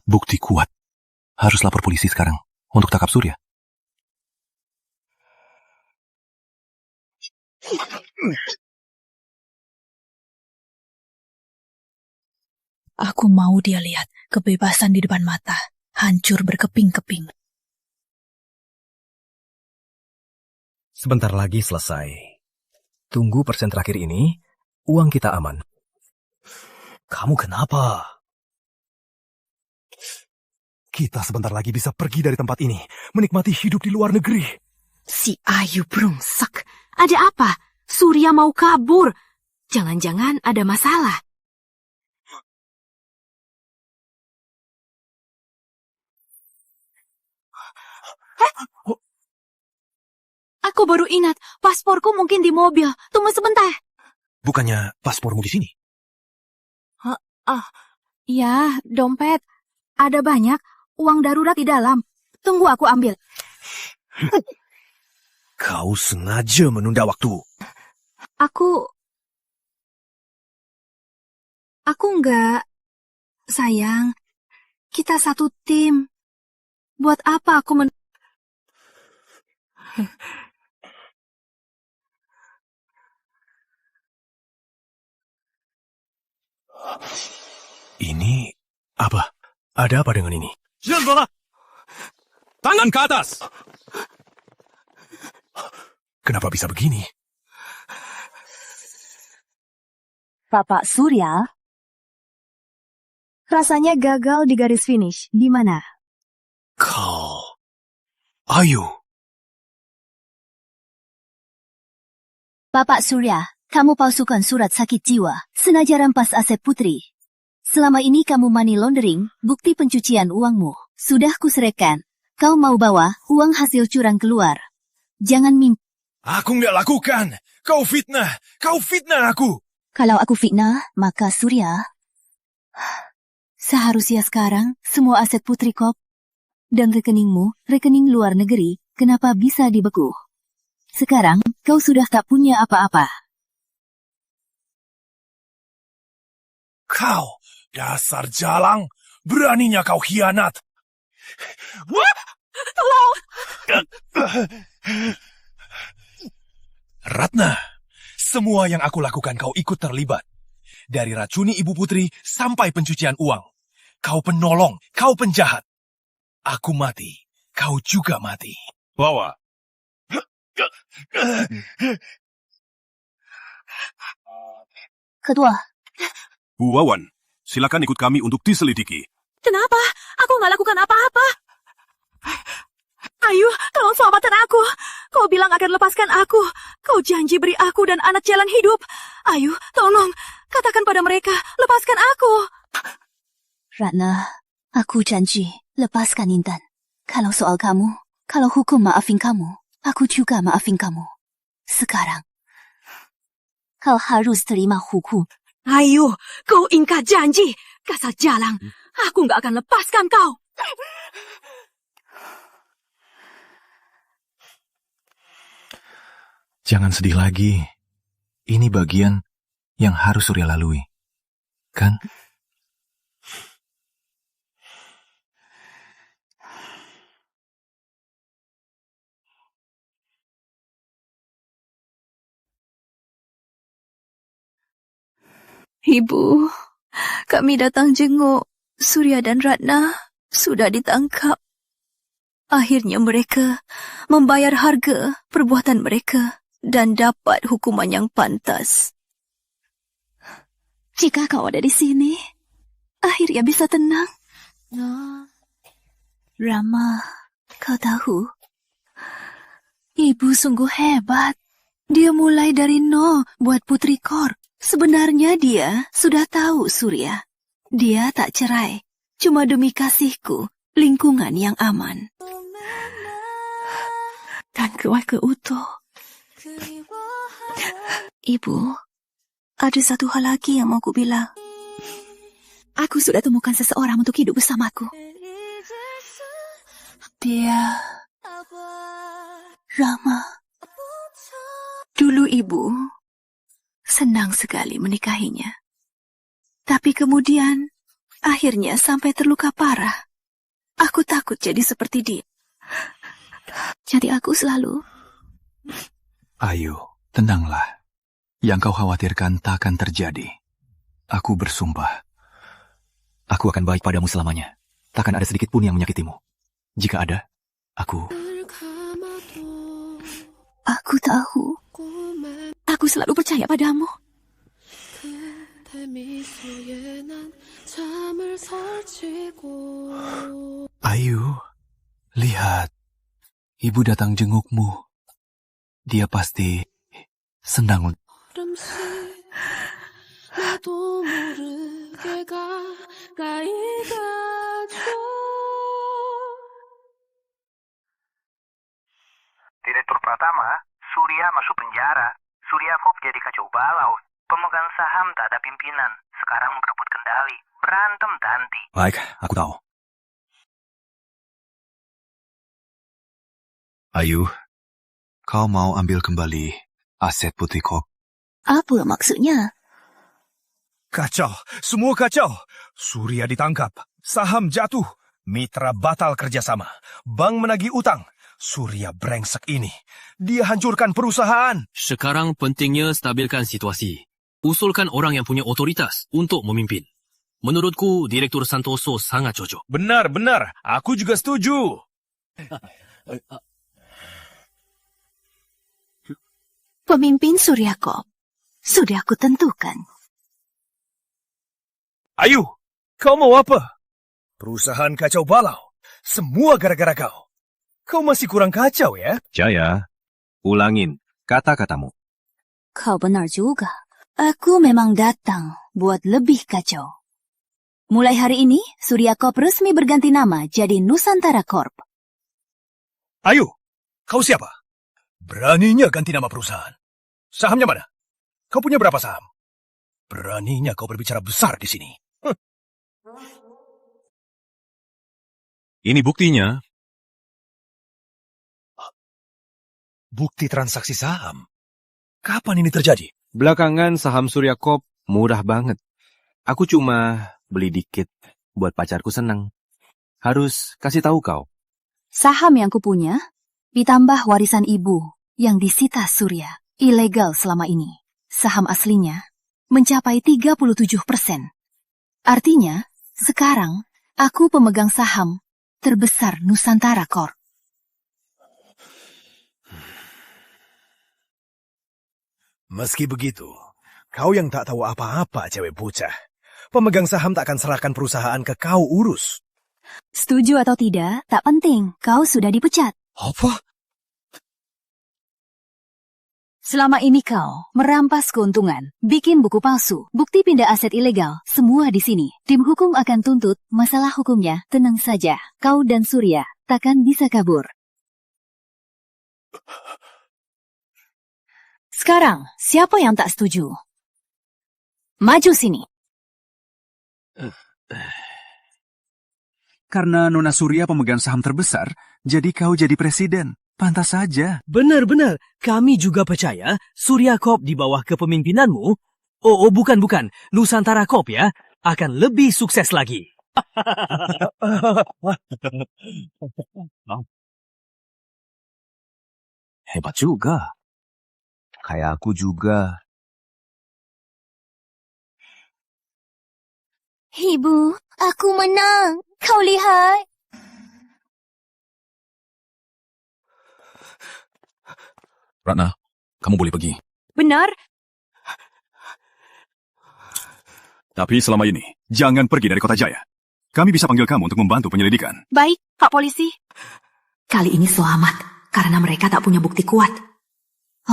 Bukti kuat. Harus lapor polisi sekarang untuk tangkap Surya. Aku mau dia lihat kebebasan di depan mata, hancur berkeping-keping. Sebentar lagi selesai. Tunggu persen terakhir ini, uang kita aman. Kamu kenapa? Kita sebentar lagi bisa pergi dari tempat ini, menikmati hidup di luar negeri. Si Ayu brengsek. Ada apa? Surya mau kabur. Jangan-jangan ada masalah. Aku baru ingat, pasporku mungkin di mobil. Tunggu sebentar. Bukannya paspormu di sini? Ya, dompet. Ada banyak uang darurat di dalam. Tunggu aku ambil. Kau sengaja menunda waktu. Aku enggak. Sayang, kita satu tim. Buat apa aku Ini apa? Ada apa dengan ini? Tangan ke atas! Kenapa bisa begini? Bapak Surya, rasanya gagal di garis finish. Di mana? Kau... Ayu. Bapak Surya, kamu palsukan surat sakit jiwa, sengaja rampas aset putri. Selama ini kamu money laundering, bukti pencucian uangmu. Sudah kuserahkan. Kau mau bawa uang hasil curang keluar. Jangan mimpi. Aku nggak lakukan. Kau fitnah aku. Kalau aku fitnah, maka Surya. Seharusnya sekarang, semua aset putri kop dan rekeningmu, rekening luar negeri, kenapa bisa dibeku? Sekarang, kau sudah tak punya apa-apa. Kau, dasar jalang, beraninya kau khianat. Tolong! Ratna, semua yang aku lakukan kau ikut terlibat. Dari racuni Ibu Putri sampai pencucian uang. Kau penolong, kau penjahat. Aku mati, kau juga mati. Wawa. Ketua. Bu Wawan, silakan ikut kami untuk diselidiki. Kenapa? Aku nggak lakukan apa-apa. Ayu, tolong selamatkan aku. Kau bilang akan lepaskan aku. Kau janji beri aku dan anak jalan hidup. Ayu, tolong. Katakan pada mereka, lepaskan aku. Ratna, aku janji, lepaskan Intan. Kalau soal kamu, kalau hukum maafin kamu, aku juga maafin kamu. Sekarang, kau harus terima hukum. Ayu, kau ingkar janji. Kasar jalang. Aku nggak akan lepaskan kau. Jangan sedih lagi. Ini bagian yang harus Surya lalui. Kan? Ibu, kami datang jenguk. Surya dan Ratna sudah ditangkap. Akhirnya mereka membayar harga perbuatan mereka dan dapat hukuman yang pantas. Jika kau ada di sini, akhirnya bisa tenang. Rama, kau tahu, ibu sungguh hebat. Dia mulai dari nol buat Putri Kor. Sebenarnya dia sudah tahu Surya. Dia tak cerai, cuma demi kasihku, lingkungan yang aman. Dan keluarga utuh. Ibu, ada satu hal lagi yang mau ku bilang. Aku sudah temukan seseorang untuk hidup bersamaku. Dia Rama. Dulu ibu senang sekali menikahinya. Tapi kemudian, akhirnya sampai terluka parah. Aku takut jadi seperti dia. Jadi aku selalu... Ayu, tenanglah. Yang kau khawatirkan tak akan terjadi. Aku bersumpah. Aku akan baik padamu selamanya. Takkan ada sedikit pun yang menyakitimu. Jika ada, aku... Aku tahu. Aku selalu percaya padamu. Ayu, lihat. Ibu datang jengukmu. Dia pasti senang. Direktur Pratama, Surya masuk penjara. Surya Kop jadi kacau balau. Pemegang saham tak ada pimpinan. Sekarang berebut kendali. Berantem tanti. Baik, aku tahu. Ayu, Kau mau ambil kembali aset Putri Kop? Apa maksudnya? Kacau, semua kacau. Surya ditangkap, saham jatuh, mitra batal kerjasama, bank menagih utang. Surya brengsek ini, dia hancurkan perusahaan. Sekarang pentingnya stabilkan situasi. Usulkan orang yang punya otoritas untuk memimpin. Menurutku, Direktur Santoso sangat cocok. Benar, aku juga setuju. Pemimpin Surya Corp sudah aku tentukan. Ayu, kau mau apa? Perusahaan kacau balau. Semua gara-gara kau. Kau masih kurang kacau ya? Jaya, ulangin kata-katamu. Kau benar juga. Aku memang datang buat lebih kacau. Mulai hari ini, Surya Corp resmi berganti nama jadi Nusantara Corp. Ayu, kau siapa? Beraninya ganti nama perusahaan. Sahamnya mana? Kau punya berapa saham? Beraninya kau berbicara besar di sini. Ini buktinya. Bukti transaksi saham? Kapan ini terjadi? Belakangan saham Surya Corp murah banget. Aku cuma beli dikit buat pacarku senang. Harus kasih tahu kau. Saham yang kupunya ditambah warisan ibu yang disita Surya ilegal selama ini. Saham aslinya mencapai 37%. Artinya, sekarang aku pemegang saham terbesar Nusantara Corp. Meski begitu, kau yang tak tahu apa-apa, cewek bocah. Pemegang saham tak akan serahkan perusahaan ke kau urus. Setuju atau tidak, tak penting. Kau sudah dipecat. Apa? Selama ini kau merampas keuntungan, bikin buku palsu, bukti pindah aset ilegal, semua di sini. Tim hukum akan tuntut, masalah hukumnya tenang saja. Kau dan Surya takkan bisa kabur. Sekarang, siapa yang tak setuju? Maju sini. Karena Nona Surya pemegang saham terbesar, jadi kau jadi presiden. Pantas saja. Benar-benar, kami juga percaya Surya Corp di bawah kepemimpinanmu, bukan, Nusantara Corp ya, akan lebih sukses lagi. Hebat juga. Kayak aku juga. Ibu, aku menang. Kau lihat. Ratna, kamu boleh pergi. Benar. Tapi selama ini, jangan pergi dari Kota Jaya. Kami bisa panggil kamu untuk membantu penyelidikan. Baik, Pak Polisi. Kali ini selamat, karena mereka tak punya bukti kuat.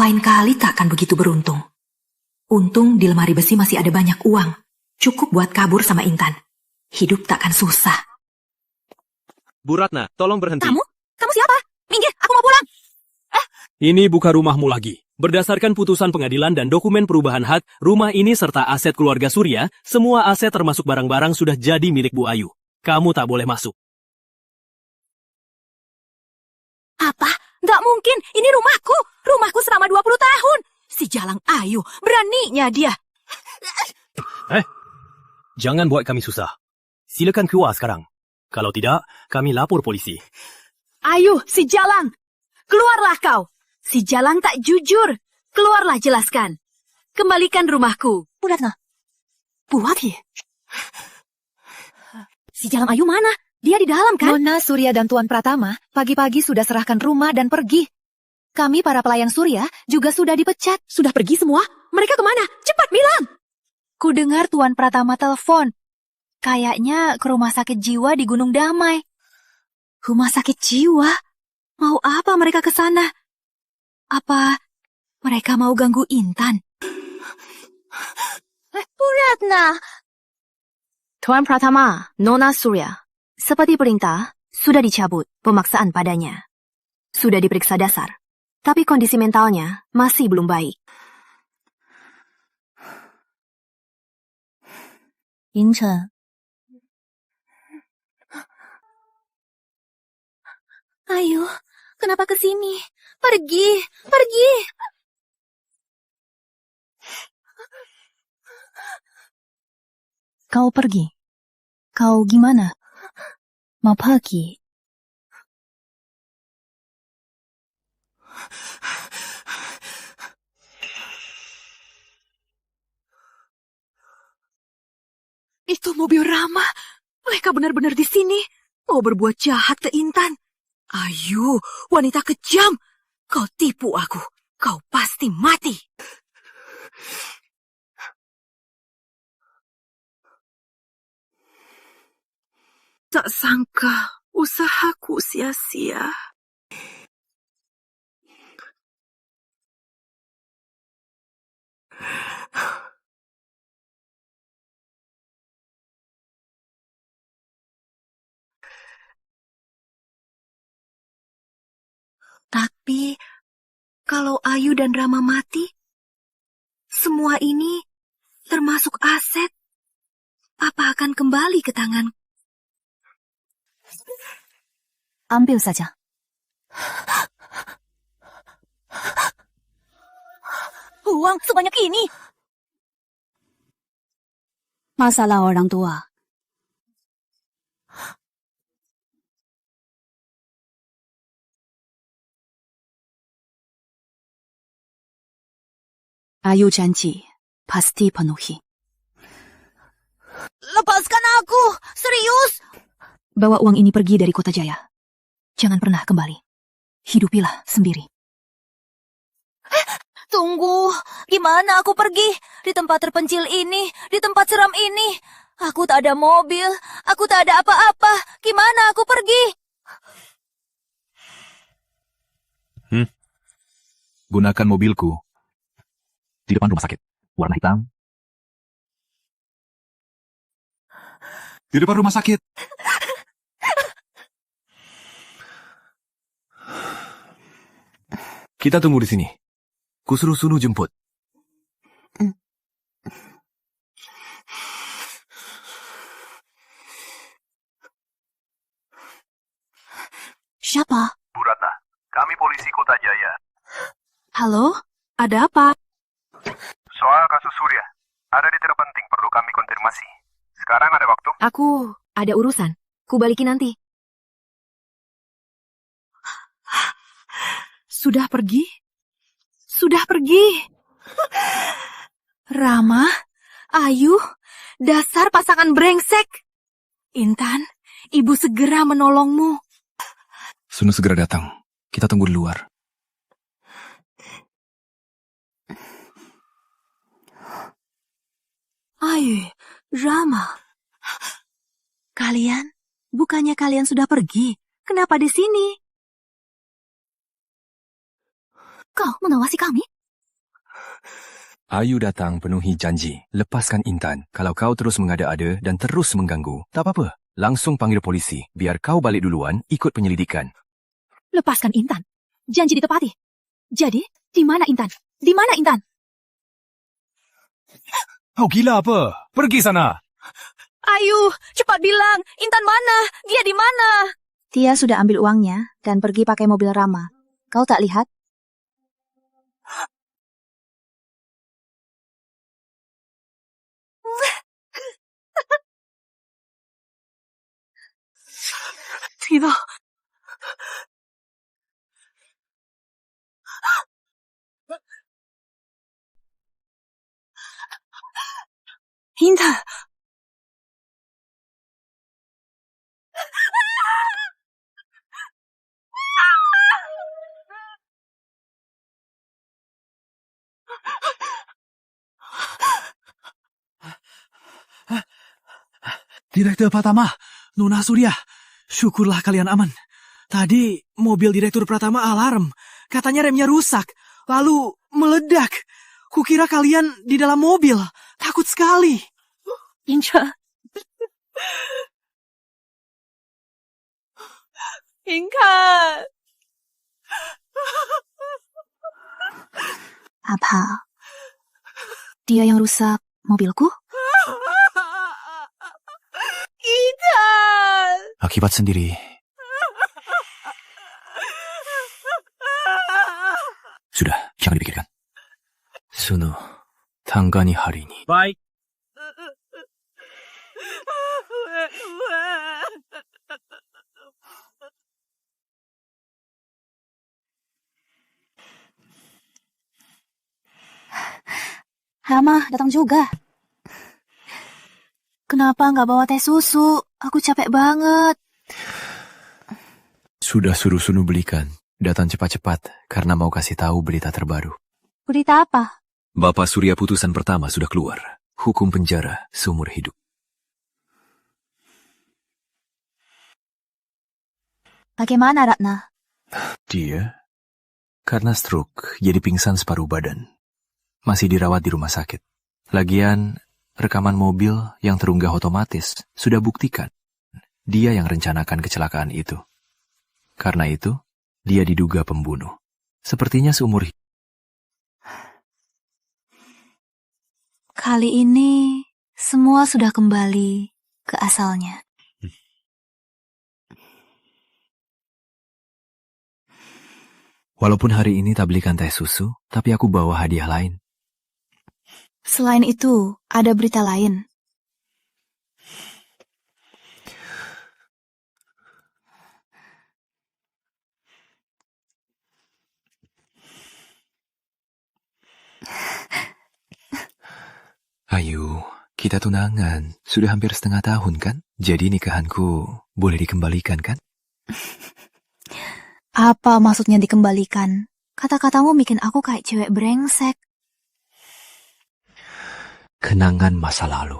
Lain kali tak akan begitu beruntung. Untung di lemari besi masih ada banyak uang. Cukup buat kabur sama Intan. Hidup tak akan susah. Bu Ratna, tolong berhenti. Kamu siapa? Minggir, aku mau pulang. Ini bukan rumahmu lagi. Berdasarkan putusan pengadilan dan dokumen perubahan hak, rumah ini serta aset keluarga Surya, semua aset termasuk barang-barang sudah jadi milik Bu Ayu. Kamu tak boleh masuk. Apa? Nggak mungkin, ini rumahku. Rumahku selama 20 tahun. Si Jalang Ayu, beraninya dia. Jangan buat kami susah. Silakan keluar sekarang. Kalau tidak, kami lapor polisi. Ayu, si Jalang. Keluarlah kau. Si Jalang tak jujur. Keluarlah, jelaskan. Kembalikan rumahku. Bu Ratna. Bu Wati. Si Jalang Ayu mana? Dia di dalam kan? Nona, Surya, dan Tuan Pratama pagi-pagi sudah serahkan rumah dan pergi. Kami para pelayan Surya juga sudah dipecat. Sudah pergi semua? Mereka kemana? Cepat bilang! Ku dengar Tuan Pratama telepon. Kayaknya ke rumah sakit jiwa di Gunung Damai. Rumah sakit jiwa? Mau apa mereka ke sana? Apa mereka mau ganggu Intan? Bu Ratna. Tuan Pratama, Nona Surya. Seperti perintah, sudah dicabut pemaksaan padanya. Sudah diperiksa dasar, tapi kondisi mentalnya masih belum baik. Yingchen. Ayu, Kenapa ke sini? Pergi, pergi. Kau pergi. Kau gimana? Mau pergi? Itu mobil Rama. Mereka benar-benar di sini. Mau berbuat jahat ke Intan. Ayo, wanita kejam. Kau tipu aku. Kau pasti mati. Tak sangka usahaku sia-sia. Tapi, kalau Ayu dan Rama mati, semua ini termasuk aset. Apa akan kembali ke tangan? Ambil saja. Uang sebanyak ini. Masalah orang tua. Ayu janji, pasti penuhi. Lepaskan aku, serius. Bawa uang ini pergi dari Kota Jaya. Jangan pernah kembali. Hidupilah sendiri. Tunggu, gimana aku pergi? Di tempat terpencil ini, di tempat seram ini. Aku tak ada mobil, aku tak ada apa-apa. Gimana aku pergi? Gunakan mobilku. Di depan rumah sakit. Warna hitam. Di depan rumah sakit. Kita tunggu di sini. Kusuruh Sunu jemput. Siapa? Bu Ratna, kami polisi Kota Jaya. Halo, ada apa? Soal kasus Surya, ada detail penting perlu kami konfirmasi. Sekarang ada waktu? Aku ada urusan. Ku balikin nanti. Sudah pergi? Sudah pergi? Rama, Ayu, dasar pasangan brengsek. Intan, ibu segera menolongmu. Sunu segera datang. Kita tunggu di luar. Ayu, Rama. Kalian? Bukannya kalian sudah pergi? Kenapa di sini? Kau mengawasi kami? Ayu datang penuhi janji. Lepaskan Intan. Kalau kau terus mengada-ada dan terus mengganggu, tak apa-apa. Langsung panggil polisi. Biar kau balik duluan, ikut penyelidikan. Lepaskan Intan. Janji ditepati. Jadi, di mana Intan? Di mana Intan? Kau gila apa? Pergi sana. Ayu, cepat bilang. Intan mana? Dia di mana? Tia sudah ambil uangnya dan pergi pakai mobil Rama. Kau tak lihat? Tidak. Intan. Direktur Pratama, Nona Surya, syukurlah kalian aman. Tadi mobil Direktur Pratama alarm, katanya remnya rusak, lalu meledak. Kukira kalian di dalam mobil, takut sekali. Inca. Inka. Apa? Dia yang rusak mobilku? Intan. Akibat sendiri. Jangan dipikirkan. Suno, tanggani hari ini. Baik. Rama, datang juga. Kenapa nggak bawa teh susu? Aku capek banget. Sudah suruh Sunu belikan. Datang cepat-cepat karena mau kasih tahu berita terbaru. Berita apa? Bapak Surya putusan pertama sudah keluar. Hukum penjara seumur hidup. Bagaimana, Ratna? Dia? Karena stroke, jadi pingsan separuh badan. Masih dirawat di rumah sakit. Lagian, rekaman mobil yang terunggah otomatis sudah buktikan dia yang rencanakan kecelakaan itu. Karena itu, dia diduga pembunuh. Sepertinya seumur hidup. Kali ini, semua sudah kembali ke asalnya. Walaupun hari ini tak belikan teh susu, tapi aku bawa hadiah lain. Selain itu, ada berita lain. Ayu, kita tunangan. Sudah hampir setengah tahun kan? Jadi nikahanku boleh dikembalikan kan? Apa maksudnya dikembalikan? Kata-katamu bikin aku kayak cewek brengsek. Kenangan masa lalu,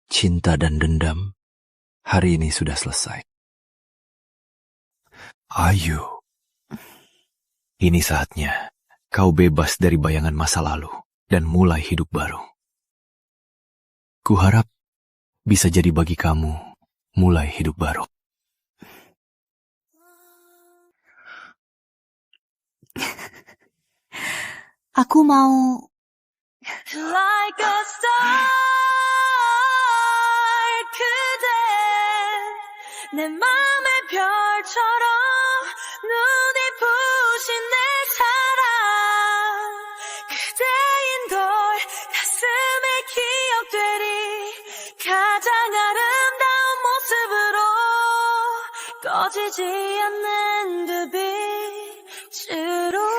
cinta dan dendam, hari ini sudah selesai. Ayu, ini saatnya kau bebas dari bayangan masa lalu dan mulai hidup baru. Kuharap bisa jadi bagi kamu mulai hidup baru. Aku mau... Like a star 그대 내 맘의 별처럼 눈이 부신 내 사랑 그대인 걸 가슴에 기억되리 가장 아름다운 모습으로 꺼지지 않는 그 빛으로